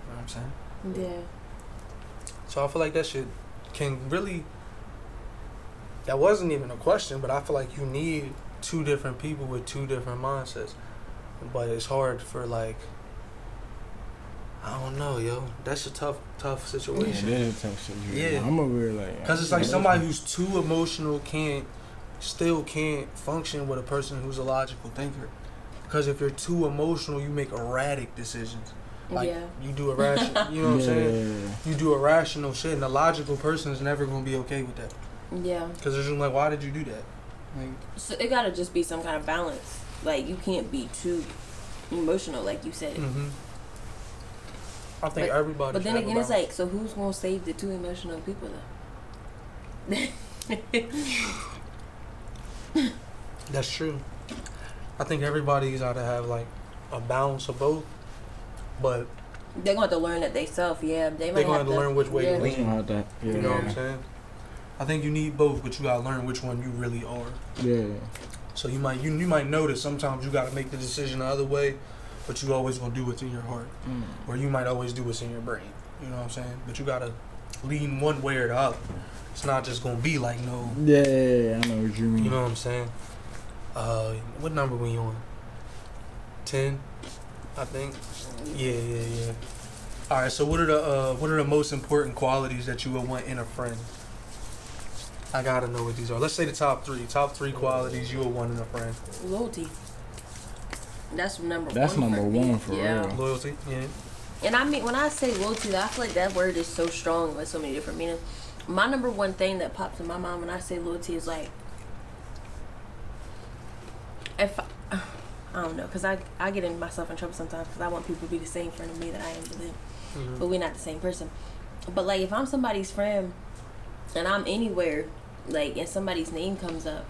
You know what I'm saying? Yeah. So I feel like that shit can really, that wasn't even a question, but I feel like you need two different people with two different mindsets. But it's hard for, like, I don't know, yo. That's a tough situation. Yeah, it is a tough situation. Yeah. I'm over here like... Because it's like somebody who's too emotional still can't function with a person who's a logical thinker. Because if you're too emotional, you make erratic decisions. Like, you do irrational, you know what I'm saying? You do irrational shit, and a logical person is never going to be okay with that. Yeah. Because they're just like, why did you do that? Like, so it got to just be some kind of balance. Like, you can't be too emotional, like you said. Mm-hmm. I think everybody. But then again, it's like, so who's gonna save the two emotional people though? That's true. I think everybody's got to have like a balance of both, but they're gonna have to learn that they self. Yeah, they're gonna have to learn which way to lean. You know what I'm saying? I think you need both, but you gotta learn which one you really are. Yeah. So you might notice sometimes you gotta make the decision the other way, but you always gonna do what's in your heart, or you might always do what's in your brain. You know what I'm saying? But you gotta lean one way or the other. It's not just gonna be like no. Yeah, I know what you mean. You know what I'm saying? What number we on? 10, I think. Yeah. All right. So what are the most important qualities that you would want in a friend? I gotta know what these are. Let's say the top three. Top three qualities you would want in a friend. Loyalty. That's number one for real. Loyalty, yeah. And I mean, when I say loyalty, I feel like that word is so strong with so many different meanings. My number one thing that pops in my mind when I say loyalty is like, if I don't know, because I get in myself in trouble sometimes because I want people to be the same friend of me that I am to them. But we're not the same person. But like, if I'm somebody's friend and I'm anywhere, like, and somebody's name comes up,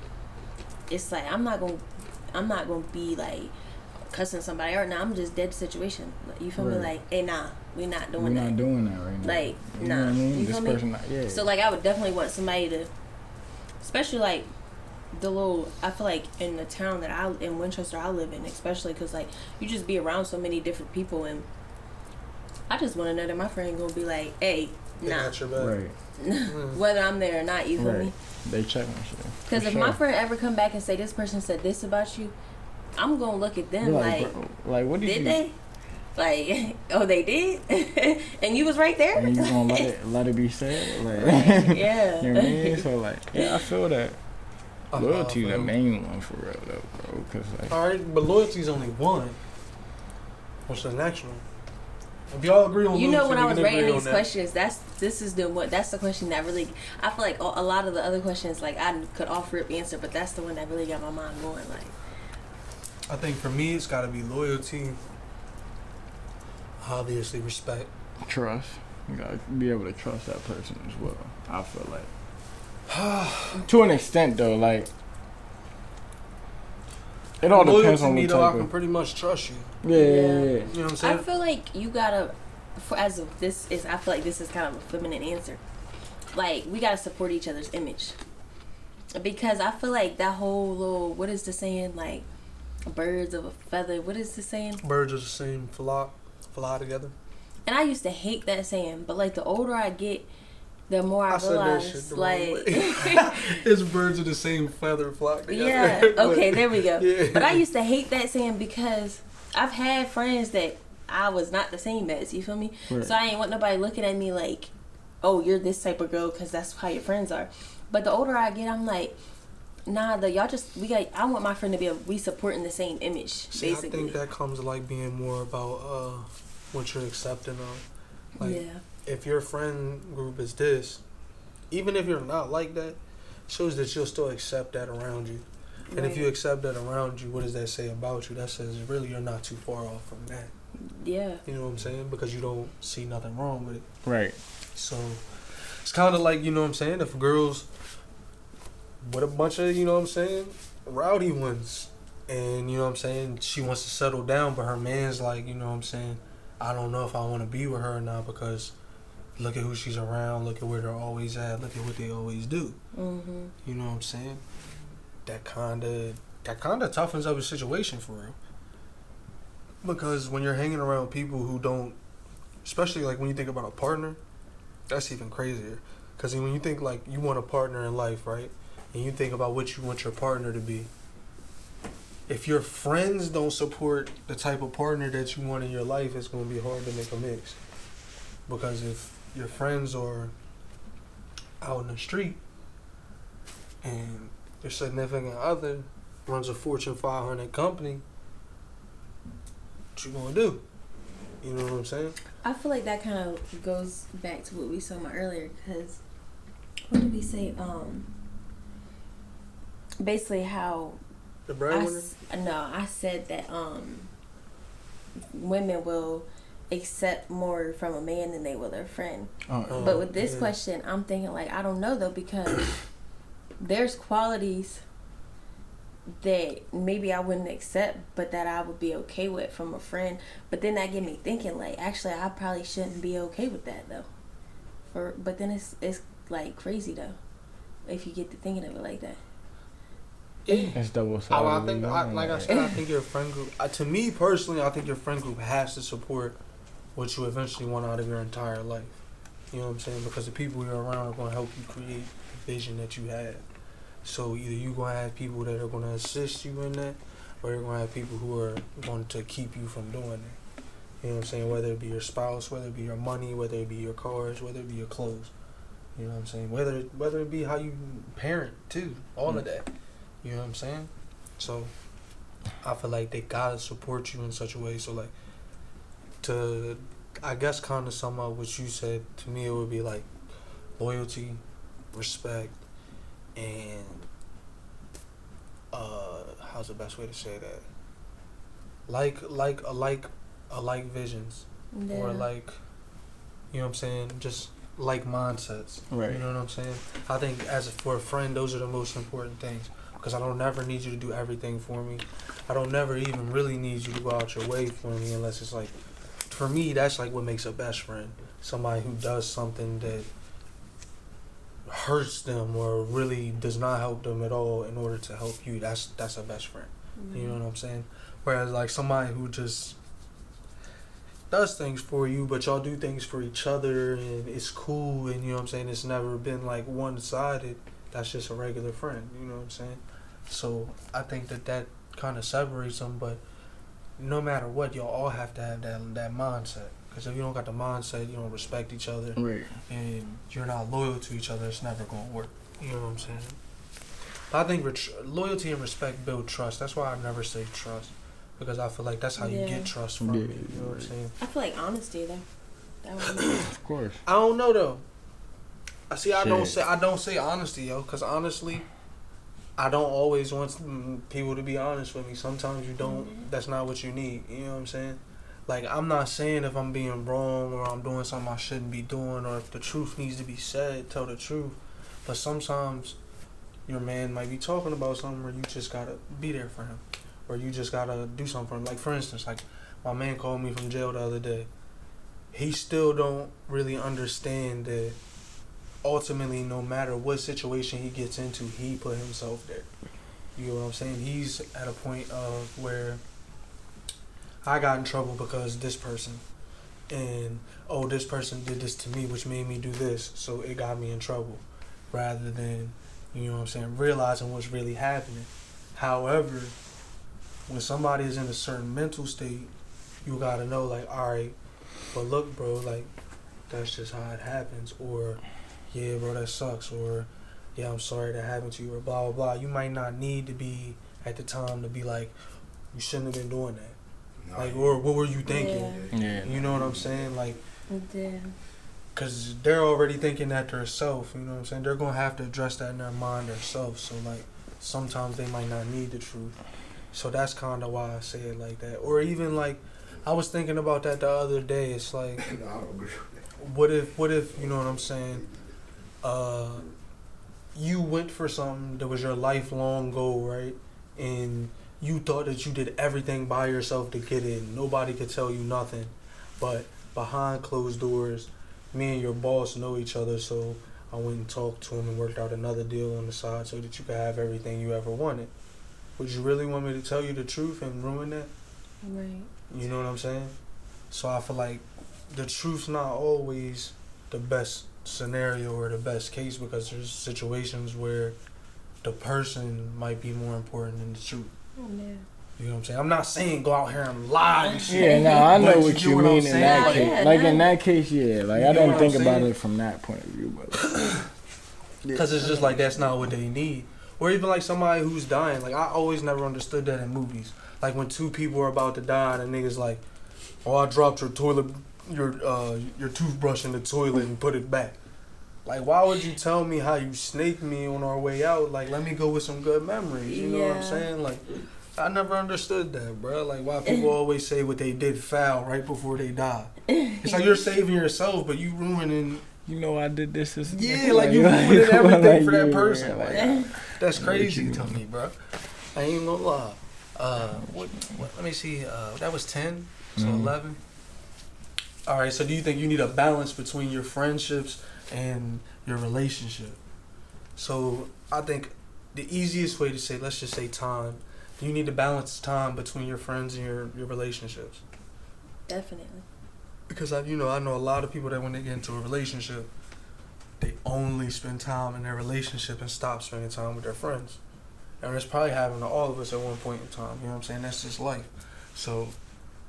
it's like I'm not gonna be like cussing somebody out. Now I'm just dead situation. You feel me? Like, hey, nah, we're not doing that. We're not doing that right now. Like, you nah. Know what I mean? You This feel me? person, So like, I would definitely want somebody to, especially like the little. I feel like in the town that in Winchester I live in, especially because like you just be around so many different people, and I just want to know that my friend gonna be like, hey, nah. Right. Whether I'm there or not, you feel me? They check my shit. Because if my friend ever come back and say this person said this about you, I'm gonna look at them like what did they? Like, oh, they did, and you was right there. And you gonna let it be said? Like, yeah. You know what I mean? So like, yeah, I feel that. Loyalty the main one for real though, bro. Cause like, all right, but loyalty's only one. What's the next one? If y'all agree on, you know, loyalty, when I was writing these that. questions, that's the question that really, I feel like a lot of the other questions, like I could offer up answer, but that's the one that really got my mind going. Like, I think for me, it's got to be loyalty. Obviously, respect. Trust. You gotta be able to trust that person as well. I feel like. To an extent, though, like it all depends on me, what though, type I can pretty much trust you. Yeah. You know what I'm saying? I feel like you gotta, I feel like this is kind of a feminine answer. Like, we gotta support each other's image, because I feel like that whole little, what is the saying, like birds of a feather? What is the saying? Birds of the same fly together. And I used to hate that saying, but like the older I get, the more I realize, like, it's birds of the same feather flock together. Yeah. Okay, there we go. Yeah. But I used to hate that saying because I've had friends that I was not the same as. You feel me? Right. So I ain't want nobody looking at me like oh, you're this type of girl because that's how your friends are. But the older I get, I'm like, nah, I want my friend to be we supporting the same image. See, basically. I think that comes to like being more about what you're accepting of. Like, yeah. if your friend group is this, even if you're not like that, shows that you'll still accept that around you. And if you accept that around you, what does that say about you? That says really you're not too far off from that. Yeah. You know what I'm saying? Because you don't see nothing wrong with it. Right. So it's kind of like, you know what I'm saying, if girls with a bunch of, you know what I'm saying, rowdy ones, and, you know what I'm saying, she wants to settle down, but her man's like, you know what I'm saying, I don't know if I want to be with her or not because look at who she's around, look at where they're always at, look at what they always do. Mm-hmm. You know what I'm saying? That kind of toughens up a situation for real. Because when you're hanging around people who don't, especially like when you think about a partner, that's even crazier. Because when you think like you want a partner in life, right? And you think about what you want your partner to be. If your friends don't support the type of partner that you want in your life, it's going to be hard to make a mix. Because if your friends are out in the street and your significant other runs a Fortune 500 company, what you gonna do? You know what I'm saying? I feel like that kind of goes back to what we saw about earlier, because what did we say? Basically how the breadwinner? I said that women will accept more from a man than they will their friend. But with this question, I'm thinking like, I don't know though, because there's qualities that maybe I wouldn't accept, but that I would be okay with from a friend. But then that get me thinking like, actually, I probably shouldn't be okay with that though. But then it's like crazy though, if you get to thinking of it like that. It's double sided. I think, like I said, I think your friend group. To me personally, I think your friend group has to support what you eventually want out of your entire life. You know what I'm saying? Because the people you're around are going to help you create the vision that you have. So either you're going to have people that are going to assist you in that, or you're going to have people who are going to keep you from doing that. You know what I'm saying? Whether it be your spouse, whether it be your money, whether it be your cars, whether it be your clothes. You know what I'm saying? Whether it be how you parent too. All of that. You know what I'm saying? So I feel like they gotta support you in such a way. So like, to I guess kind of sum up what you said, to me it would be like loyalty, respect, and how's the best way to say that? Like visions, or like, you know what I'm saying? Just like mindsets. Right. You know what I'm saying? I think for a friend, those are the most important things. Because I don't never need you to do everything for me. I don't never even really need you to go out your way for me unless it's like, for me, that's like what makes a best friend. Somebody who does something that hurts them or really does not help them at all in order to help you. That's a best friend. Mm-hmm. You know what I'm saying? Whereas like somebody who just does things for you, but y'all do things for each other and it's cool, and you know what I'm saying, it's never been like one-sided. That's just a regular friend, you know what I'm saying? So I think that kind of separates them, but no matter what, y'all all have to have that mindset. Because if you don't got the mindset, you don't respect each other, right, and you're not loyal to each other, it's never going to work. You know what I'm saying? But I think loyalty and respect build trust. That's why I never say trust, because I feel like that's how you get trust from me. You know what I'm saying? I feel like honesty though. That would of course. I don't know though. I don't say honesty, yo, because honestly, I don't always want people to be honest with me. Sometimes you don't. Mm-hmm. That's not what you need. You know what I'm saying? Like, I'm not saying if I'm being wrong or I'm doing something I shouldn't be doing, or if the truth needs to be said, tell the truth. But sometimes your man might be talking about something where you just gotta be there for him, or you just gotta do something for him. Like, for instance, like my man called me from jail the other day. He still don't really understand that ultimately, no matter what situation he gets into, he put himself there. You know what I'm saying? He's at a point of where I got in trouble because this person, and this person did this to me, which made me do this, so it got me in trouble, rather than, you know what I'm saying, realizing what's really happening. However, when somebody is in a certain mental state, you gotta know, like, alright, but look, bro, like, that's just how it happens, or yeah, bro, that sucks, or yeah, I'm sorry that happened to you, or blah, blah, blah. You might not need to be at the time to be like, you shouldn't have been doing that. Like, or what were you thinking? Yeah. You know what I'm saying? Like, Yeah. because they're already thinking that themselves, you know what I'm saying? They're going to have to address that in their mind themselves. So, like, sometimes they might not need the truth. So that's kind of why I say it like that. Or even, like, I was thinking about that the other day. It's like, what if, you know what I'm saying? You went for something that was your lifelong goal, right? And you thought that you did everything by yourself to get in. Nobody could tell you nothing. But behind closed doors, me and your boss know each other, so I went and talked to him and worked out another deal on the side so that you could have everything you ever wanted. Would you really want me to tell you the truth and ruin that? Right. You know what I'm saying? So I feel like the truth's not always the best scenario or the best case, because there's situations where the person might be more important than the truth. Yeah. You know what I'm saying? I'm not saying go out here and lie and shit. Yeah, no, I know But what you you get what mean I'm in saying? that Like, case. yeah, Like, no. in that case, yeah. Like, You I know didn't what think I'm about saying? it from that point of view, but Because it's just like that's not what they need. Or even like somebody who's dying. Like, I always never understood that in movies. Like when two people are about to die and a nigga's like, oh, I dropped your toothbrush in the toilet and put it back. Like, why would you tell me how you snaked me on our way out? Like, let me go with some good memories. You know what I'm Yeah. saying? Like, I never understood that, bro. Like, why people always say what they did foul right before they die. It's like you're saving yourself, but you ruining. you know I did this. Yeah, like you ruining everything for that yeah, person. like, Like, that's I know what crazy you to mean. me, bro. I ain't gonna lie. What? Let me see. That was 10, so Mhm. 11. All right. So, do you think you need a balance between your friendships and your relationship? So, I think the easiest way to say, let's just say time. You need to balance time between your friends and your relationships. Definitely. Because I know a lot of people that when they get into a relationship, they only spend time in their relationship and stop spending time with their friends. And it's probably happened to all of us at one point in time. You know what I'm saying? That's just life. So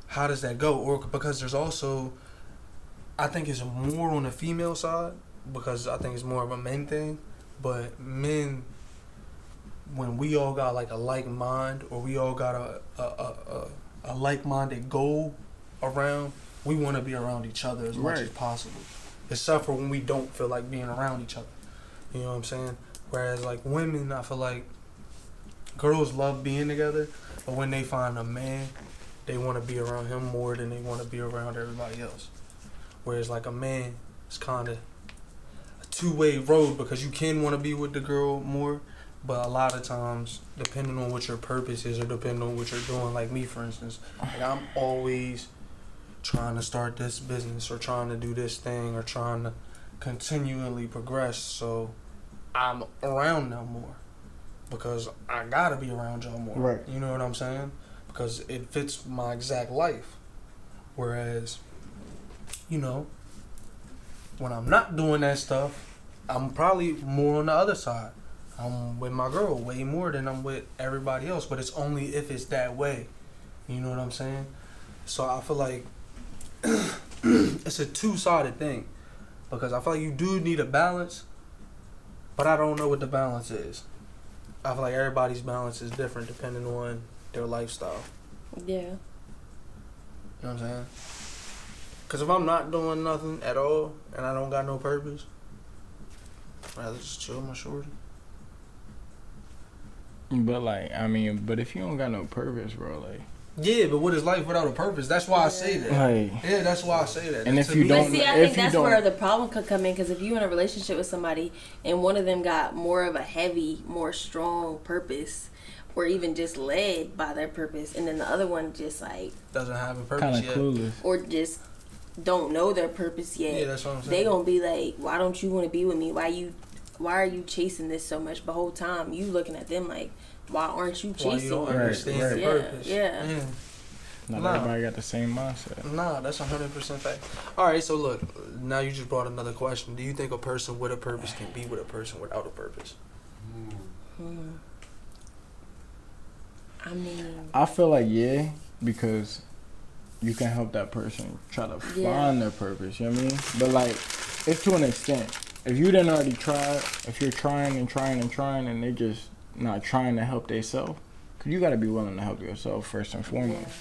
how does that go? Or because there's also, I think it's more on the female side, because I think it's more of a men thing. But men, when we all got like a like mind, or we all got a like-minded goal around, we want to be around each other as much Right. as possible, except for when we don't feel like being around each other. You know what I'm saying? Whereas like women, I feel like girls love being together, but when they find a man, they want to be around him more than they want to be around everybody else. Whereas like a man, it's kind of a two-way road, because you can want to be with the girl more, but a lot of times, depending on what your purpose is or depending on what you're doing, like me for instance, like I'm always trying to start this business or trying to do this thing or trying to continually progress, so I'm around them more because I gotta be around y'all more. Right. You know what I'm saying? Because it fits my exact life. Whereas, when I'm not doing that stuff, I'm probably more on the other side. I'm with my girl way more than I'm with everybody else, but it's only if it's that way. You know what I'm saying? So I feel like it's a two-sided thing, because I feel like you do need a balance, but I don't know what the balance is. I feel like everybody's balance is different depending on their lifestyle. Yeah. You know what I'm saying? Because if I'm not doing nothing at all and I don't got no purpose, I'd rather just chill my shorty. But like, I mean, but if you don't got no purpose, bro, like. Yeah, but what is life without a purpose? That's why I say that. Like, Yeah, that's why I say that. And if To you me, don't- But see, I if think you that's don't- where the problem could come in, because if you're in a relationship with somebody and one of them got more of a heavy, more strong purpose, or even just led by their purpose, and then the other one just like, doesn't have a purpose kind of yet. clueless. or just don't know their purpose yet, Yeah, that's what I'm saying. they gonna be like, why don't you want to be with me? Why are you chasing this so much? The whole time you looking at them like, why aren't you Why you chasing don't me? understand Right. the Yeah, purpose. yeah. Not Nah. everybody got the same mindset. Nah, that's 100% fact. All right, so look, now you just brought another question. Do you think a person with a purpose can be with a person without a purpose? I mean, I feel like, yeah, because you can help that person try to find their purpose, you know what I mean? But, like, it's to an extent. If you didn't already try, if you're trying and they just not trying to help themselves, because you got to be willing to help yourself first and foremost. Yeah.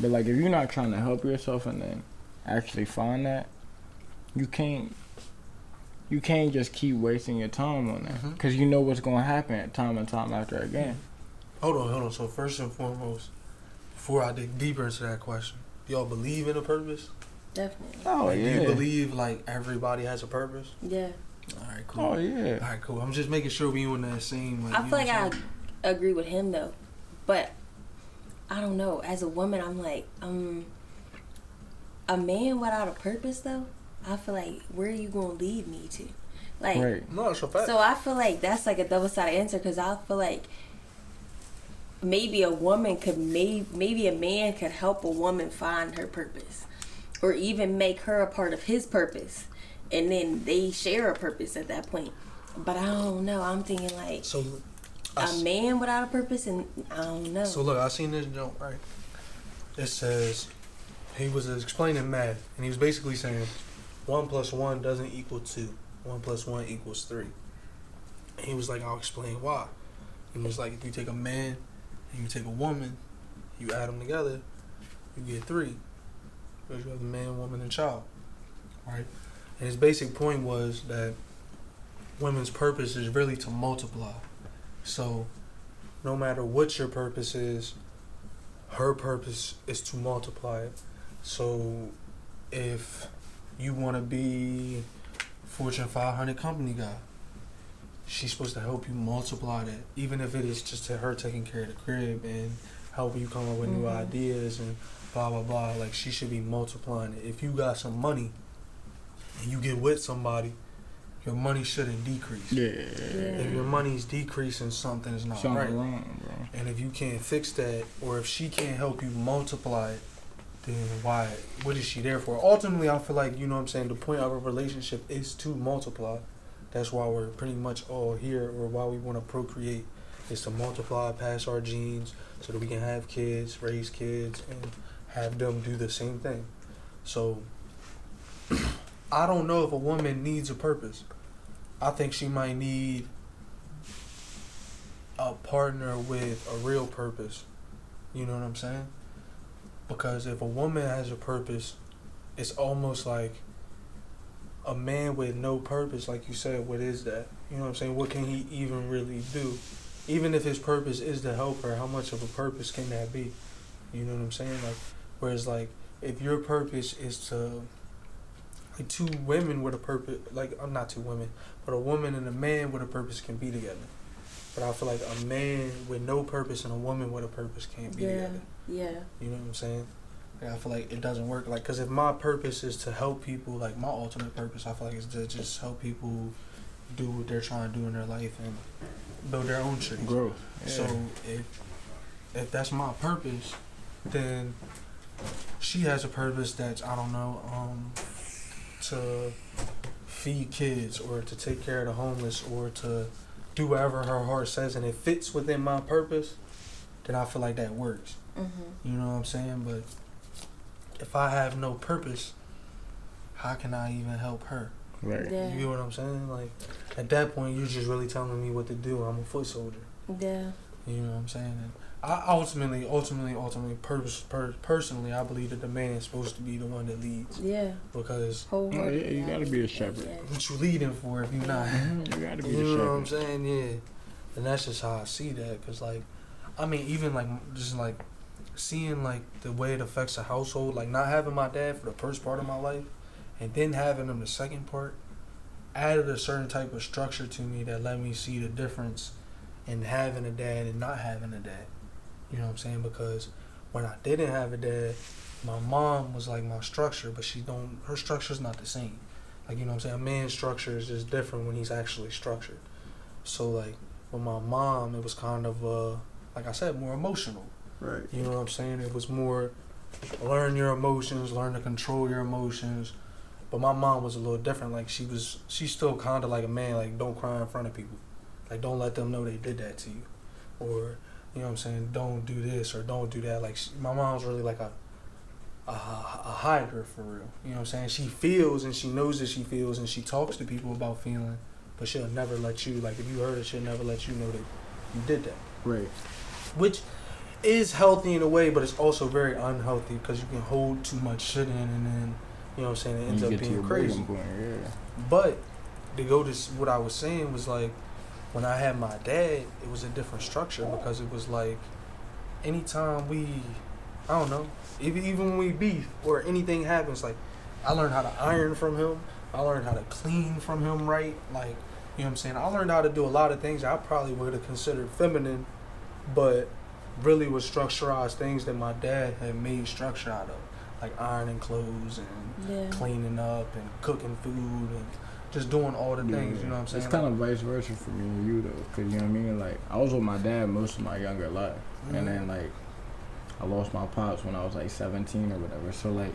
But, like, if you're not trying to help yourself and then actually find that, you can't just keep wasting your time on that. Because you know what's going to happen time and time after again. Hold on. So, first and foremost, before I dig deeper into that question, do y'all believe in a purpose? Definitely. Oh, like, yeah. Do you believe, like, everybody has a purpose? Yeah. All right, cool. Oh, yeah. All right, cool. I'm just making sure we on that same, like, I feel like I agree with him, though. But, I don't know. As a woman, I'm like, a man without a purpose, though, I feel like, where are you going to lead me to? Like, right. No, it's a fact. So I feel like that's like a double-sided answer, because I feel like maybe a woman could, maybe a man could help a woman find her purpose, or even make her a part of his purpose, and then they share a purpose at that point. But I don't know. I'm thinking like a man without a purpose, and I don't know. So look, I seen this joke, right? It says he was explaining math, and he was basically saying 1 + 1 doesn't equal 2. 1 + 1 = 3. And he was like, I'll explain why. He was like, if you take a man and you take a woman, you add them together, you get 3. Because you have the man, woman, and child. Right? And his basic point was that women's purpose is really to multiply. So no matter what your purpose is, her purpose is to multiply it. So if you want to be Fortune 500 company guy, she's supposed to help you multiply that, even if it is just to her taking care of the crib and helping you come up with new ideas and blah blah blah. Like, she should be multiplying it. If you got some money and you get with somebody, your money shouldn't decrease. Yeah. If your money's decreasing, something's not right. Wrong, bro. And if you can't fix that, or if she can't help you multiply it, then why? What is she there for? Ultimately, I feel like, you know what I'm saying, the point of a relationship is to multiply. That's why we're pretty much all here, or why we want to procreate, is to multiply, pass our genes, so that we can have kids, raise kids, and have them do the same thing. So, I don't know if a woman needs a purpose. I think she might need a partner with a real purpose. You know what I'm saying? Because if a woman has a purpose, it's almost like a man with no purpose, like you said, what is that? You know what I'm saying? What can he even really do? Even if his purpose is to help her, how much of a purpose can that be? You know what I'm saying? Like, whereas, like, if your purpose is to, like, 2 women with a purpose, like, not 2 women, but a woman and a man with a purpose can be together. But I feel like a man with no purpose and a woman with a purpose can't be together. Yeah. You know what I'm saying? Like, I feel like it doesn't work. Like, because if my purpose is to help people, like, my ultimate purpose, I feel like, is to just help people do what they're trying to do in their life and build their own trees. Growth. Yeah. So if that's my purpose, then she has a purpose that's, I don't know, to feed kids, or to take care of the homeless, or to do whatever her heart says, and it fits within my purpose, then I feel like that works. You know what I'm saying? But if I have no purpose, how can I even help her? Right. Yeah. You get what I'm saying? Like, at that point, you're just really telling me what to do. I'm a foot soldier. Yeah. You know what I'm saying? And I ultimately, personally, I believe that the man is supposed to be the one that leads. Yeah. Because you gotta be a shepherd. what you leading for if you're not? You gotta be a shepherd. You know what I'm saying? Yeah. And that's just how I see that. Because, like, I mean, even, like, just, like, seeing, like, the way it affects a household, like, not having my dad for the first part of my life, and then having him the second part, added a certain type of structure to me that let me see the difference in having a dad and not having a dad. You know what I'm saying? Because when I didn't have a dad, my mom was like my structure, but her structure's not the same. Like, you know what I'm saying? A man's structure is just different when he's actually structured. So, like, with my mom, it was kind of, like I said, more emotional. Right. You know what I'm saying? It was more learn your emotions, learn to control your emotions. But my mom was a little different. Like, she's still kind of like a man. Like, don't cry in front of people. Like, don't let them know they did that to you. Or, you know what I'm saying, don't do this or don't do that. Like, my mom's really like a a hider for real. You know what I'm saying? She feels and she knows that she feels and she talks to people about feeling, but she'll never let you, like if you hurt her, she'll never let you know that you did that. Right. Which is healthy in a way, but it's also very unhealthy because you can hold too much shit in and then, you know what I'm saying, it ends up being crazy. Point, yeah. But to go to what I was saying was like, when I had my dad, it was a different structure because it was like, anytime I don't know, even when we beef or anything happens, like, I learned how to iron from him. I learned how to clean from him, right? Like, you know what I'm saying? I learned how to do a lot of things I probably would have considered feminine, but really was structurized things that my dad had made structure out of. Like ironing clothes and cleaning up and cooking food and just doing all the things, you know what I'm saying? It's kind of vice versa for me and you, though, because, you know what I mean? Like, I was with my dad most of my younger life, and then, like, I lost my pops when I was, like, 17 or whatever. So, like,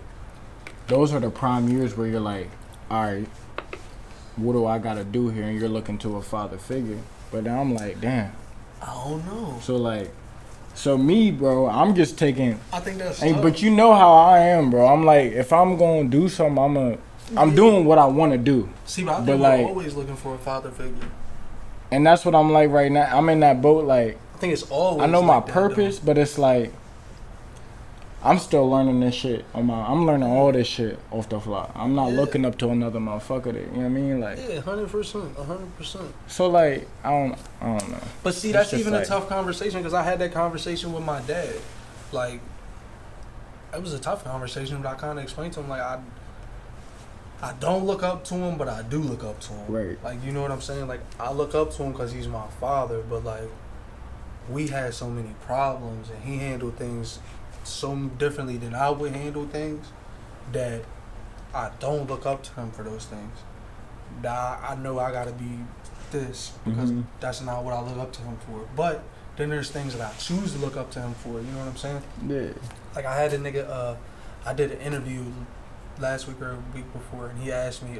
those are the prime years where you're like, all right, what do I got to do here? And you're looking to a father figure. But then I'm like, damn. I don't know. So, like, so me, bro, I'm just taking. I think that's tough. But But you know how I am, bro. I'm like, if I'm going to do something, I'm doing what I want to do. See, but I think we're always looking for a father figure. And that's what I'm like right now. I'm in that boat, like. I think it's always I know like my that, purpose, though. but it's like, I'm still learning this shit. I'm learning all this shit off the fly. I'm not looking up to another motherfucker. You know what I mean? Like, yeah, 100%. So like, I don't know. But see, that's even like, a tough conversation because I had that conversation with my dad. Like, it was a tough conversation, but I kind of explained to him like I don't look up to him, but I do look up to him. Right. Like, you know what I'm saying? Like, I look up to him because he's my father, but like, we had so many problems and he handled things so differently than I would handle things that I don't look up to him for those things. That I know I gotta be this because that's not what I look up to him for. But then there's things that I choose to look up to him for. You know what I'm saying? Yeah. Like I had a nigga. I did an interview last week or a week before, and he asked me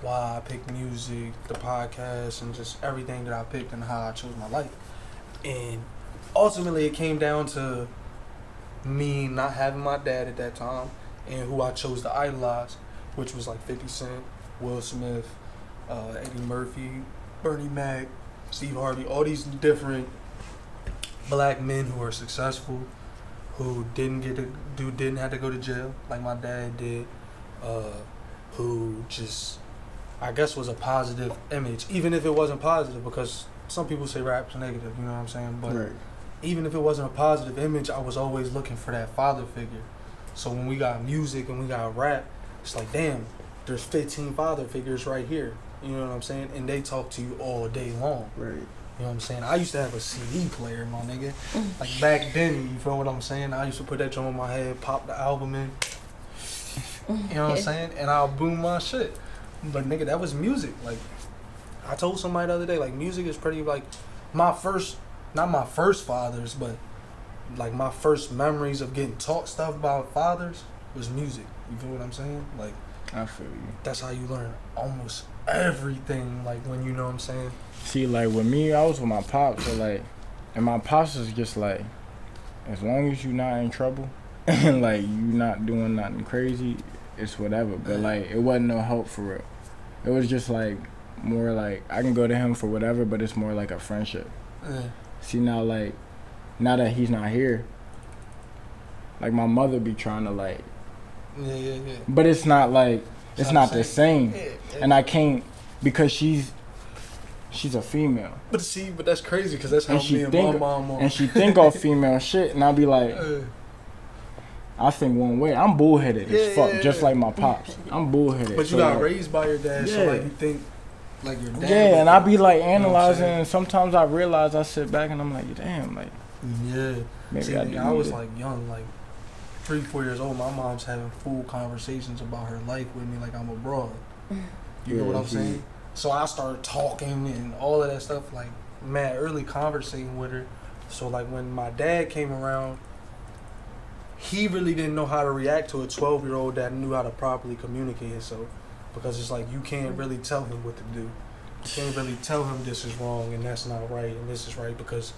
why I picked music, the podcast, and just everything that I picked and how I chose my life. And ultimately, it came down to me not having my dad at that time and who I chose to idolize, which was like 50 Cent, Will Smith, Eddie Murphy, Bernie Mac, Steve Harvey, all these different black men who are successful, who didn't have to go to jail like my dad did, who just, I guess, was a positive image, even if it wasn't positive, because some people say rap's negative, you know what I'm saying? But right. Even if it wasn't a positive image, I was always looking for that father figure. So when we got music and we got rap, it's like, damn, there's 15 father figures right here. You know what I'm saying? And they talk to you all day long. Right. You know what I'm saying? I used to have a CD player, my nigga. Like back then, you feel what I'm saying? I used to put that drum on my head, pop the album in. You know what I'm saying? And I'll boom my shit. But nigga, that was music. Like, I told somebody the other day, like, music is pretty, like, not my first fathers, but like my first memories of getting taught stuff about fathers was music. You feel what I'm saying? Like, I feel you. That's how you learn almost everything, like, when you know what I'm saying? See, like, with me, I was with my pops, so, like, and my pops is just, like, as long as you're not in trouble, and, like, you not doing nothing crazy, it's whatever. But, like, it wasn't no help for real. It was just, like, more, like, I can go to him for whatever, but it's more like a friendship. See, now, like, now that he's not here, like, my mother be trying to, like, yeah. But it's not, like, it's not the same. Yeah. And I can't, because she's a female. But that's crazy, because that's how me and my mom are. And she think all female shit, and I'll be like, I think one way. I'm bullheaded as fuck, just like my pops. I'm bullheaded. But you got raised by your dad, so, like, you think like your dad. Yeah, and I be, like, analyzing, and sometimes I realize, I sit back and I'm like, damn, like. Yeah. Maybe I was, like, young, like 3-4 years old. My mom's having full conversations about her life with me like I'm abroad. You know what I'm saying? So I started talking and all of that stuff, like, mad early conversating with her. So, like, when my dad came around, he really didn't know how to react to a 12-year-old that knew how to properly communicate himself. Because it's like, you can't really tell him what to do. You can't really tell him this is wrong and that's not right and this is right, because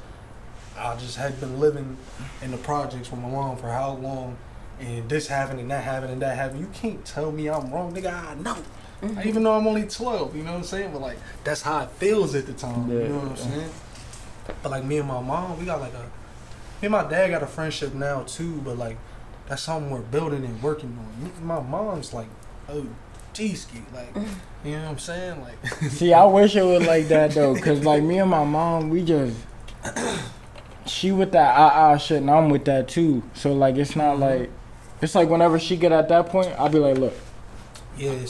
I just had been living in the projects with my mom for how long, and this happened and that happened and that happened. You can't tell me I'm wrong, nigga. I know. Even though I'm only 12, you know what I'm saying? But like that's how it feels at the time. You know what I'm saying? But like me and my mom, me and my dad got a friendship now too. But like that's something we're building and working on. My mom's like, oh, G-ski, like, you know what I'm saying? Like, see, I wish it was like that though, cause like me and my mom, we just, she with that shit, and I'm with that too. So like, it's not like, it's like whenever she get at that point, I'll be like, look,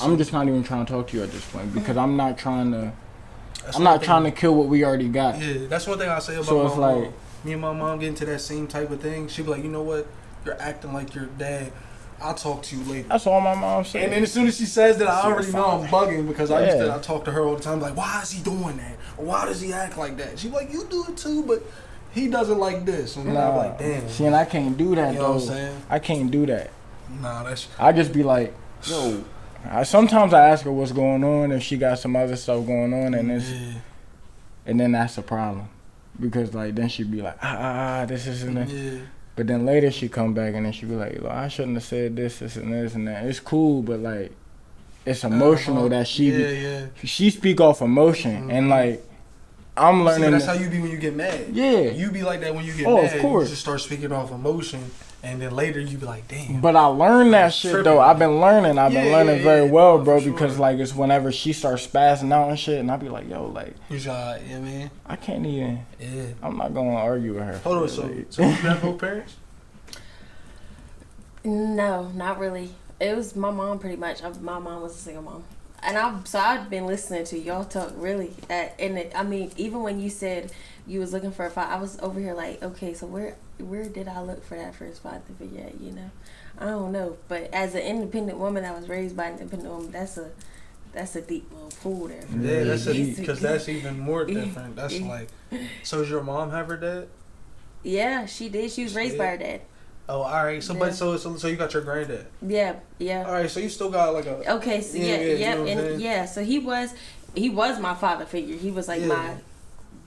I'm just not even trying to talk to you at this point because I'm not trying to kill what we already got. Yeah, that's one thing I say about so my it's mom. like, me and my mom get into that same type of thing. She be like, you know what? You're acting like your dad. I'll talk to you later. That's all my mom said. And then as soon as she says that, I already know I'm bugging because I talk to her all the time. Like, why is he doing that? Or why does he act like that? She be like, you do it too, but he doesn't like this. And I'm like, damn. See, and I can't do that, you know what I'm saying? I can't do that. Nah, that's... I just be like, yo... sometimes I ask her what's going on if she got some other stuff going on, and and then that's a problem because like then she be like this isn't it. But then later she come back and then she be like, I shouldn't have said this and this and that. It's cool, but like it's emotional that she speak off emotion and like I'm learning. See, that's how you be when you get mad. Yeah, you be like that when you get mad. Of course. You just start speaking off emotion. And then later you be like, damn. But I learned that shit tripping. though. I've been learning very well, bro. Sure. Because like it's whenever she starts spazzing out and shit, and I be like, yo, like, you like, yeah, man. I can't even. Yeah. I'm not gonna argue with her. Hold on, so you have both parents? No, not really. It was my mom pretty much. My mom was a single mom, and I've been listening to y'all talk really. I mean, even when you said you was looking for a father, I was over here like, okay, so where did I look for that first father figure at, you know? I don't know. But as an independent woman that was raised by an independent woman, that's a deep little pool there. Yeah, that's because that's even more different. That's like, so does your mom have her dad? Yeah, she did. She was raised by her dad. Oh, all right. So, but so you got your granddad. Yeah. All right. So you still got like a. Okay. So So he was my father figure. He was like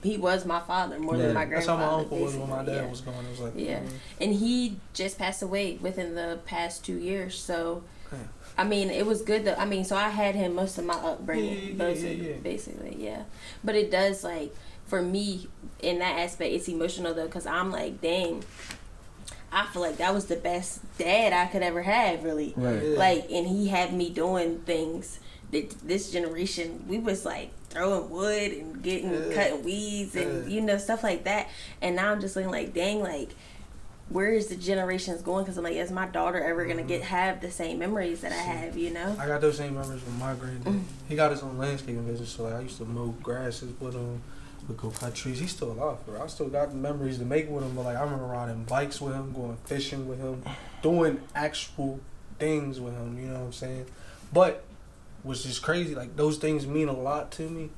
he was my father more than my grandfather. That's how my uncle was when my dad was gone. It was like and he just passed away within the past 2 years. So, I mean, it was good though. I mean, so I had him most of my upbringing, basically. But it does like for me in that aspect, it's emotional though, because I'm like, dang. I feel like that was the best dad I could ever have, really. Right. Like, and he had me doing things that this generation, we was like throwing wood and cutting weeds and, you know, stuff like that. And now I'm just looking like, dang, like, where is the generations going? Because I'm like, is my daughter ever going to have the same memories that I have, you know? I got those same memories with my granddad. He got his own landscaping business, so like, I used to mow grasses with him. We go cut trees. He's still alive, bro. I still got memories to make with him. But like, I remember riding bikes with him, going fishing with him, doing actual things with him. You know what I'm saying? But was just crazy. Like those things mean a lot to me,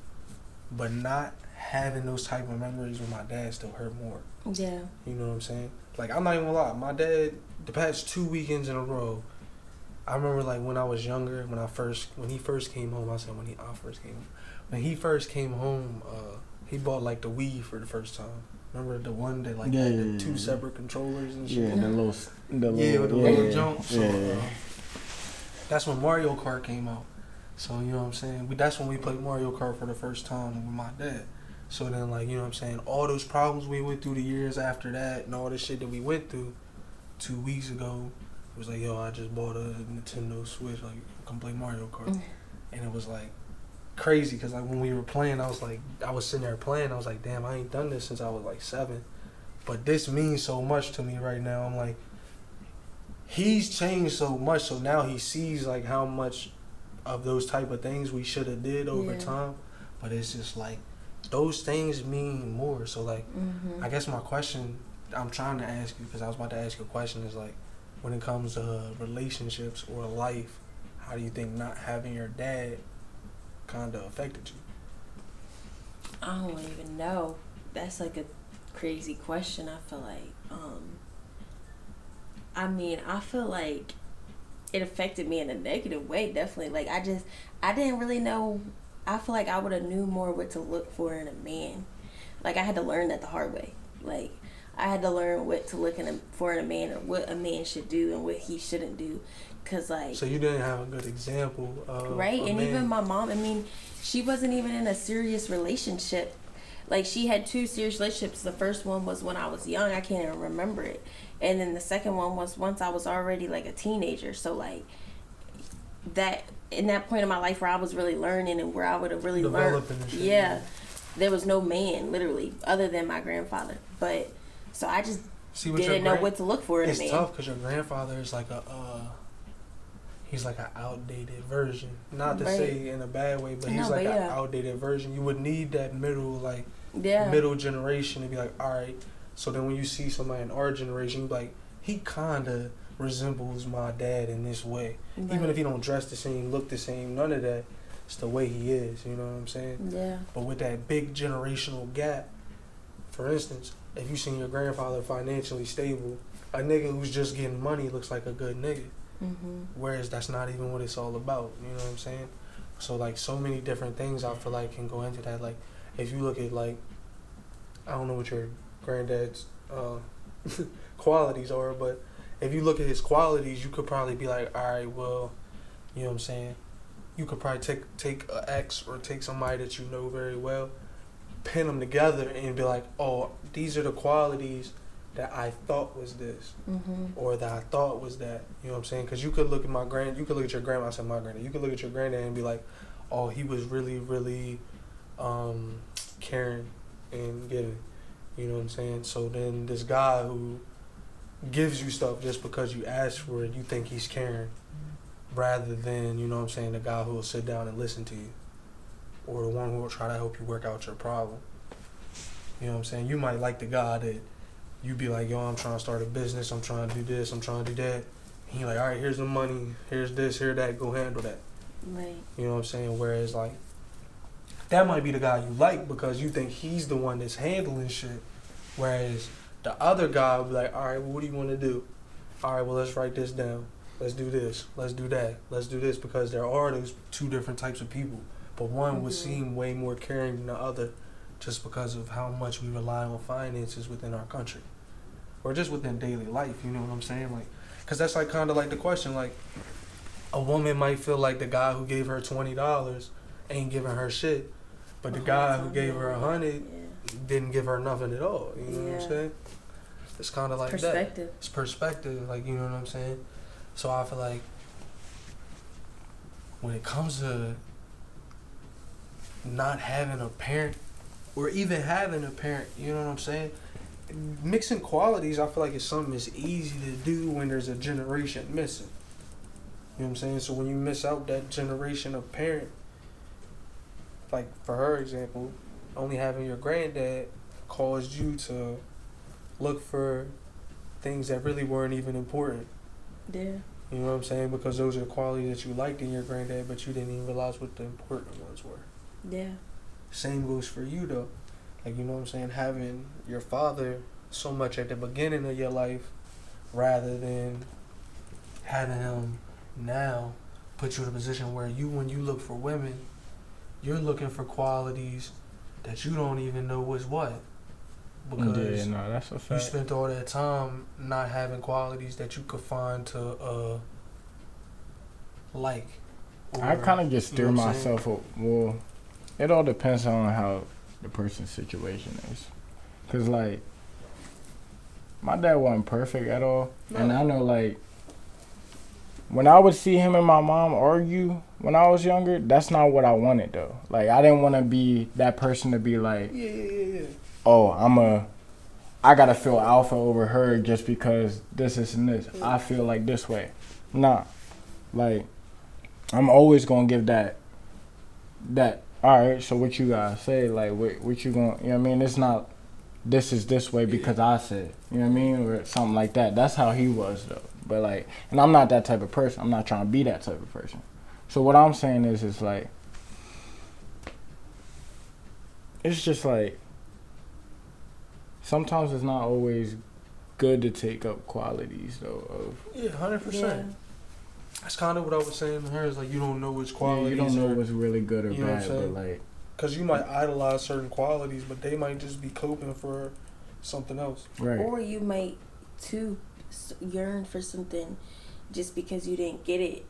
but not having those type of memories with my dad still hurt more. Yeah. You know what I'm saying? Like I'm not even gonna lie. My dad, the past 2 weekends in a row, I remember like when I was younger, when he first came home. I said when he first came home. He bought like the Wii for the first time. Remember the one that like had the two separate controllers and shit? Yeah, the little jump. So that's when Mario Kart came out. So you know what I'm saying? That's when we played Mario Kart for the first time with my dad. So then like, you know what I'm saying, all those problems we went through the years after that and all this shit that we went through 2 weeks ago, it was like, yo, I just bought a Nintendo Switch, like come play Mario Kart. And it was like crazy because like when we were playing, I was sitting there playing, I was like, damn, I ain't done this since I was like 7, but this means so much to me right now. I'm like, he's changed so much, so now he sees like how much of those type of things we should have did over time, but it's just like those things mean more. So like I guess my question I'm trying to ask you, because I was about to ask you a question, is like, when it comes to relationships or life, how do you think not having your dad kind of affected you? I don't even know. That's like a crazy question. I feel like I feel like it affected me in a negative way, definitely. Like I didn't really know. I feel like I would have knew more what to look for in a man. Like I had to learn that the hard way. Like I had to learn what to look for in a man, or what a man should do and what he shouldn't do. Cause like, so you didn't have a good example of right, and man. even my mom. I mean, she wasn't even in a serious relationship. Like, she had 2 serious relationships. The first one was when I was young. I can't even remember it. And then the second one was once I was already like a teenager. So like, that in that point in my life where I was really learning and where I would have really learned. Yeah, there was no man literally other than my grandfather. But so I just didn't know what to look for in a man. It's tough because your grandfather is like he's like an outdated version. Not to say in a bad way, but he's like an outdated version. You would need that middle generation to be like, all right. So then when you see somebody in our generation, you be like, he kind of resembles my dad in this way. Right. Even if he don't dress the same, look the same, none of that. It's the way he is, you know what I'm saying? Yeah. But with that big generational gap, for instance, if you seen your grandfather financially stable, a nigga who's just getting money looks like a good nigga. Mm-hmm. Whereas that's not even what it's all about, you know what I'm saying? So like so many different things I feel like can go into that. Like if you look at like, I don't know what your granddad's qualities are, but if you look at his qualities, you could probably be like, all right, well, you know what I'm saying? You could probably take an ex or take somebody that you know very well, pin them together and be like, oh, these are the qualities that I thought was this, or that I thought was that. You know what I'm saying? Because you could look at you could look at your grandma. I said my granddad. You could look at your granddad and be like, oh, he was really, really caring and giving. You know what I'm saying? So then this guy who gives you stuff just because you ask for it, you think he's caring, rather than, you know what I'm saying, the guy who will sit down and listen to you, or the one who will try to help you work out your problem. You know what I'm saying? You might like the guy that you be like, yo, I'm trying to start a business, I'm trying to do this, I'm trying to do that. And you're like, all right, here's the money, here's this, here's that, go handle that. Right. You know what I'm saying? Whereas, like, that might be the guy you like because you think he's the one that's handling shit. Whereas the other guy will be like, all right, well, what do you want to do? All right, well, let's write this down. Let's do this. Let's do that. Let's do this, because there are those 2 different types of people. But one would seem way more caring than the other just because of how much we rely on finances within our country. Or just within daily life, you know what I'm saying? Like, because that's like kind of like the question, like, a woman might feel like the guy who gave her $20 ain't giving her shit, but the guy who gave her $100 didn't give her nothing at all. You know what I'm saying? It's kind of like perspective. It's perspective, like, you know what I'm saying? So I feel like when it comes to not having a parent, or even having a parent, you know what I'm saying? Mixing qualities, I feel like it's something that's easy to do when there's a generation missing. You know what I'm saying? So when you miss out that generation of parent, like for her example, only having your granddad caused you to look for things that really weren't even important. Yeah. You know what I'm saying? Because those are the qualities that you liked in your granddad, but you didn't even realize what the important ones were. Yeah. Same goes for you though. Like, you know what I'm saying? Having your father so much at the beginning of your life rather than having him now put you in a position where when you look for women, you're looking for qualities that you don't even know what's what. Because that's a fact. You spent all that time not having qualities that you could find to like. Or, I kind of just steer myself up. Well, it all depends on how the person's situation is. Because, like, my dad wasn't perfect at all. No. And I know, like, when I would see him and my mom argue when I was younger, that's not what I wanted, though. Like, I didn't want to be that person to be like, oh, I gotta feel alpha over her just because this and this. I feel like this way. Nah. Like, I'm always gonna give that, all right, so what you gotta say? Like, what you gonna, you know what I mean? It's not, this is this way because I said, you know what I mean? Or something like that. That's how he was, though. But, like, and I'm not that type of person. I'm not trying to be that type of person. So what I'm saying is, it's like, it's just like, sometimes it's not always good to take up qualities, though. 100%. Yeah. That's kind of what I was saying to her. Is like, you don't know which qualities. You don't know what's really good or bad, but like, because you might idolize certain qualities, but they might just be coping for something else. Right. Or you might too yearn for something just because you didn't get it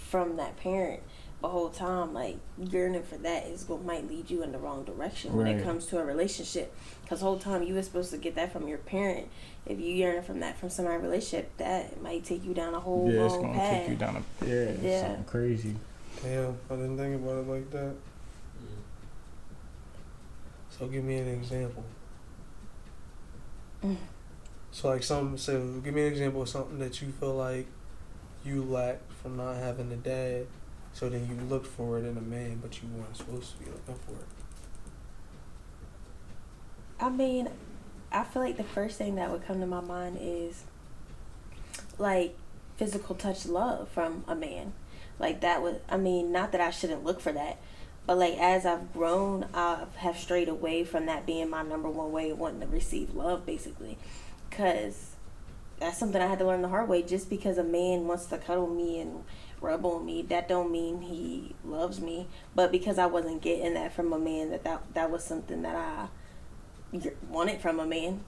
from that parent the whole time. Like yearning for that might lead you in the wrong direction when it comes to a relationship, because the whole time you were supposed to get that from your parent. If you yearn from that from somebody's relationship, that might take you down a whole wrong path. Take you down something crazy. Damn, I didn't think about it like that. So give me an example. So like give me an example of something that you feel like you lacked from not having a dad. So then you looked for it in a man, but you weren't supposed to be looking for it. I mean, I feel like the first thing that would come to my mind is like physical touch love from a man. Like that would, I mean, not that I shouldn't look for that, but like as I've grown, I have strayed away from that being my number one way of wanting to receive love, basically. Because that's something I had to learn the hard way. Just because a man wants to cuddle me and rub on me, that don't mean he loves me. But because I wasn't getting that from a man, that was something that I wanted from a man.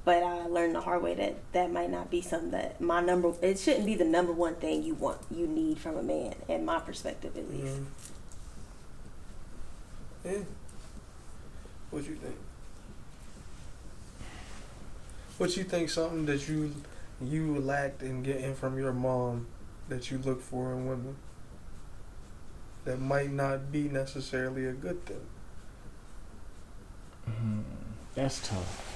But I learned the hard way that might not be something that it shouldn't be the number one thing you need from a man, in my perspective at least. Yeah. What you think? What you think something that you lacked in getting from your mom that you look for in women that might not be necessarily a good thing? That's tough.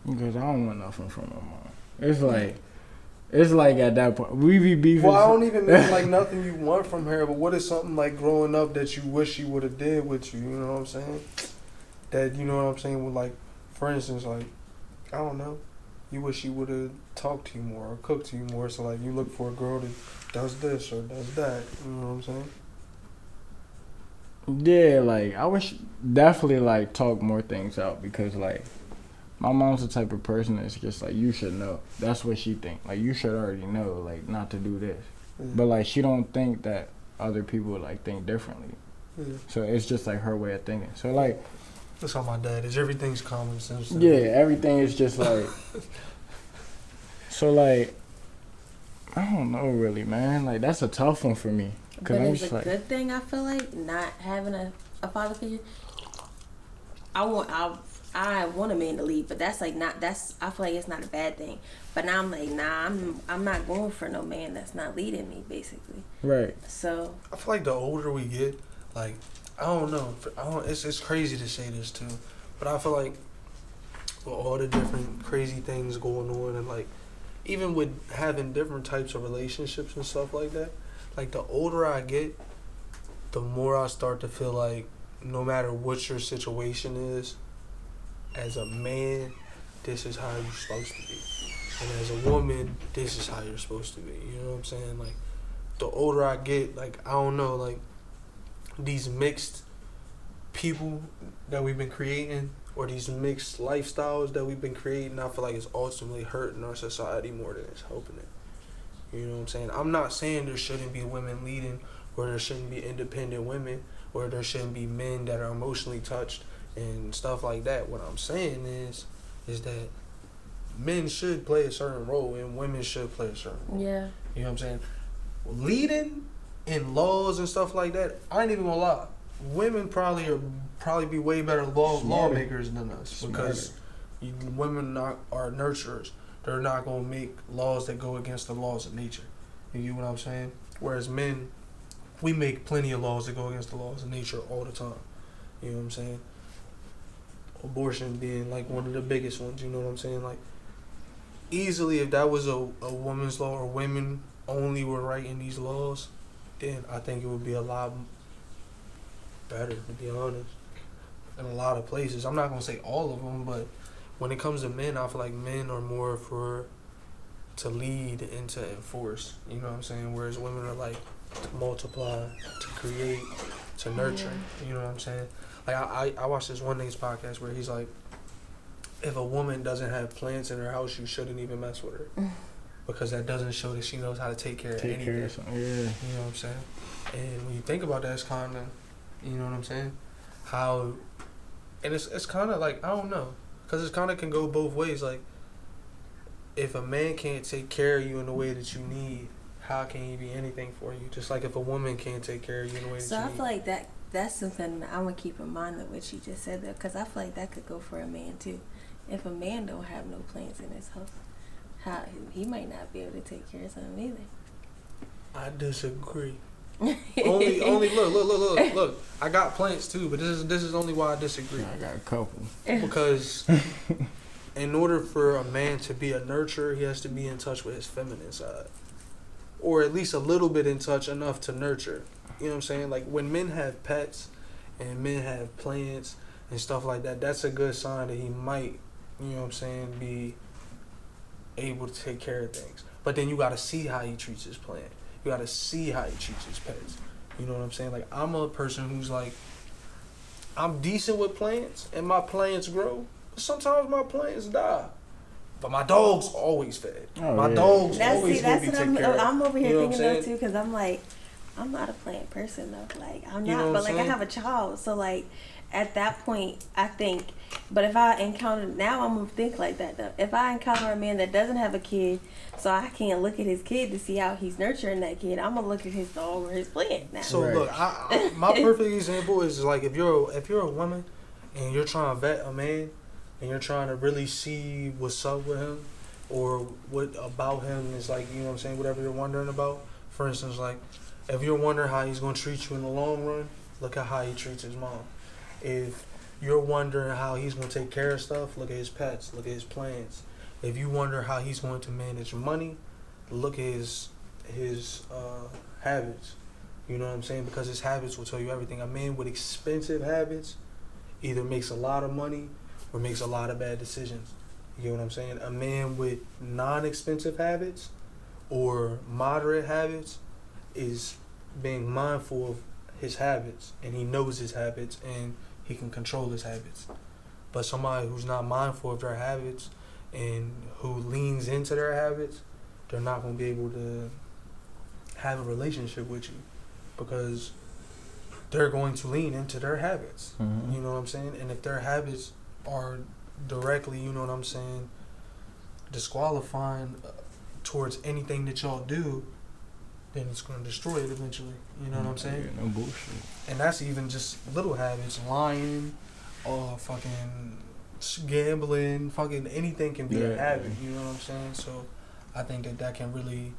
Because I don't want nothing from my mom. It's like at that point we be beefing. Well, I don't even mean like nothing you want from her, but what is something like growing up that you wish she would have did with you? You know what I'm saying? That, you know what I'm saying, with like, for instance, like, I don't know, you wish she would have talked to you more or cooked to you more. So like you look for a girl that does this or does that. You know what I'm saying? Yeah, like I wish definitely like talk more things out, because like my mom's the type of person that's just like, you should know. That's what she think. Like you should already know, like not to do this. But like she don't think that other people like think differently. So it's just like her way of thinking. So like that's how my dad is. Everything's common sense. Yeah, everything is just like. So like, I don't know really, man. Like that's a tough one for me. But it's a good thing, I feel like, not having a father figure. I want a man to lead, but I feel like it's not a bad thing. But now I'm like, nah, I'm not going for no man that's not leading me, basically. Right. So I feel like the older we get, like, I don't know. It's crazy to say this too, but I feel like with all the different crazy things going on, and like even with having different types of relationships and stuff like that, like the older I get, the more I start to feel like no matter what your situation is, as a man, this is how you're supposed to be. And as a woman, this is how you're supposed to be. You know what I'm saying? Like, the older I get, like, I don't know, like, these mixed people that we've been creating, or these mixed lifestyles that we've been creating, I feel like it's ultimately hurting our society more than it's helping it. You know what I'm saying? I'm not saying there shouldn't be women leading, or there shouldn't be independent women, or there shouldn't be men that are emotionally touched and stuff like that. What I'm saying is that men should play a certain role and women should play a certain role. Yeah. You know what I'm saying? Leading in laws and stuff like that, I ain't even gonna lie. Women probably be way better lawmakers than us, because women are nurturers. They're not gonna make laws that go against the laws of nature. You get what I'm saying? Whereas men, we make plenty of laws that go against the laws of nature all the time. You know what I'm saying? Abortion being like one of the biggest ones. You know what I'm saying? Like, easily, if that was a woman's law, or women only were writing these laws, then I think it would be a lot better, to be honest, in a lot of places. I'm not gonna say all of them, but when it comes to men, I feel like men are more to lead and to enforce. You know what I'm saying? Whereas women are like to multiply, to create, to nurture. You know what I'm saying? Like I watched this one nigga's podcast where he's like, if a woman doesn't have plants in her house, you shouldn't even mess with her, because that doesn't show that she knows how to take care of anything. Of something. Yeah. You know what I'm saying? And when you think about that, it's kind of, you know what I'm saying, how And it's kind of like, I don't know, because it kind of can go both ways. Like, if a man can't take care of you in the way that you need, how can he be anything for you? Just like if a woman can't take care of you in the way that So you I need. feel like that's something I'm gonna keep in mind of what you just said there, because I feel like that could go for a man too. If a man don't have no plants in his house, how he might not be able to take care of something either. I disagree. only look. I got plants too, but this is only why I disagree. I got a couple. Because in order for a man to be a nurturer, he has to be in touch with his feminine side, or at least a little bit in touch enough to nurture. You know what I'm saying? Like when men have pets and men have plants and stuff like that, that's a good sign that he might, you know what I'm saying, be able to take care of things. But then you got to see how he treats his plant. You got to see how he treats his pets. You know what I'm saying? Like, I'm a person who's like, I'm decent with plants and my plants grow. Sometimes my plants die. But my dog's always fed. Oh, my yeah. dog's That's always see, that's going to what be taken care of. I'm over here You know what thinking I'm though saying? too, because I'm like, I'm not a plant person though. Like I'm You know not, what but I'm like I saying? have a child, so like at that point, I think. But if I encounter now, I'm gonna think like that though. If I encounter a man that doesn't have a kid, so I can't look at his kid to see how he's nurturing that kid, I'm gonna look at his dog or his plant now. So Right. look, my perfect example is like if you're a woman and you're trying to vet a man and you're trying to really see what's up with him or what about him is like, you know what I'm saying, whatever you're wondering about. For instance, like if you're wondering how he's gonna treat you in the long run, look at how he treats his mom. If you're wondering how he's gonna take care of stuff, look at his pets, look at his plants. If you wonder how he's going to manage money, look at his habits. You know what I'm saying? Because his habits will tell you everything. A man with expensive habits either makes a lot of money or makes a lot of bad decisions. You know what I'm saying? A man with non-expensive habits or moderate habits is being mindful of his habits, and he knows his habits and he can control his habits. But somebody who's not mindful of their habits and who leans into their habits, they're not going to be able to have a relationship with you because they're going to lean into their habits. Mm-hmm. You know what I'm saying? And if their habits are directly, you know what I'm saying, disqualifying towards anything that y'all do, then it's going to destroy it eventually. You know what I'm saying? Yeah, no bullshit. And that's even just little habits, lying, or fucking gambling, fucking anything can be a Yeah. habit. You know what I'm saying? So I think that can really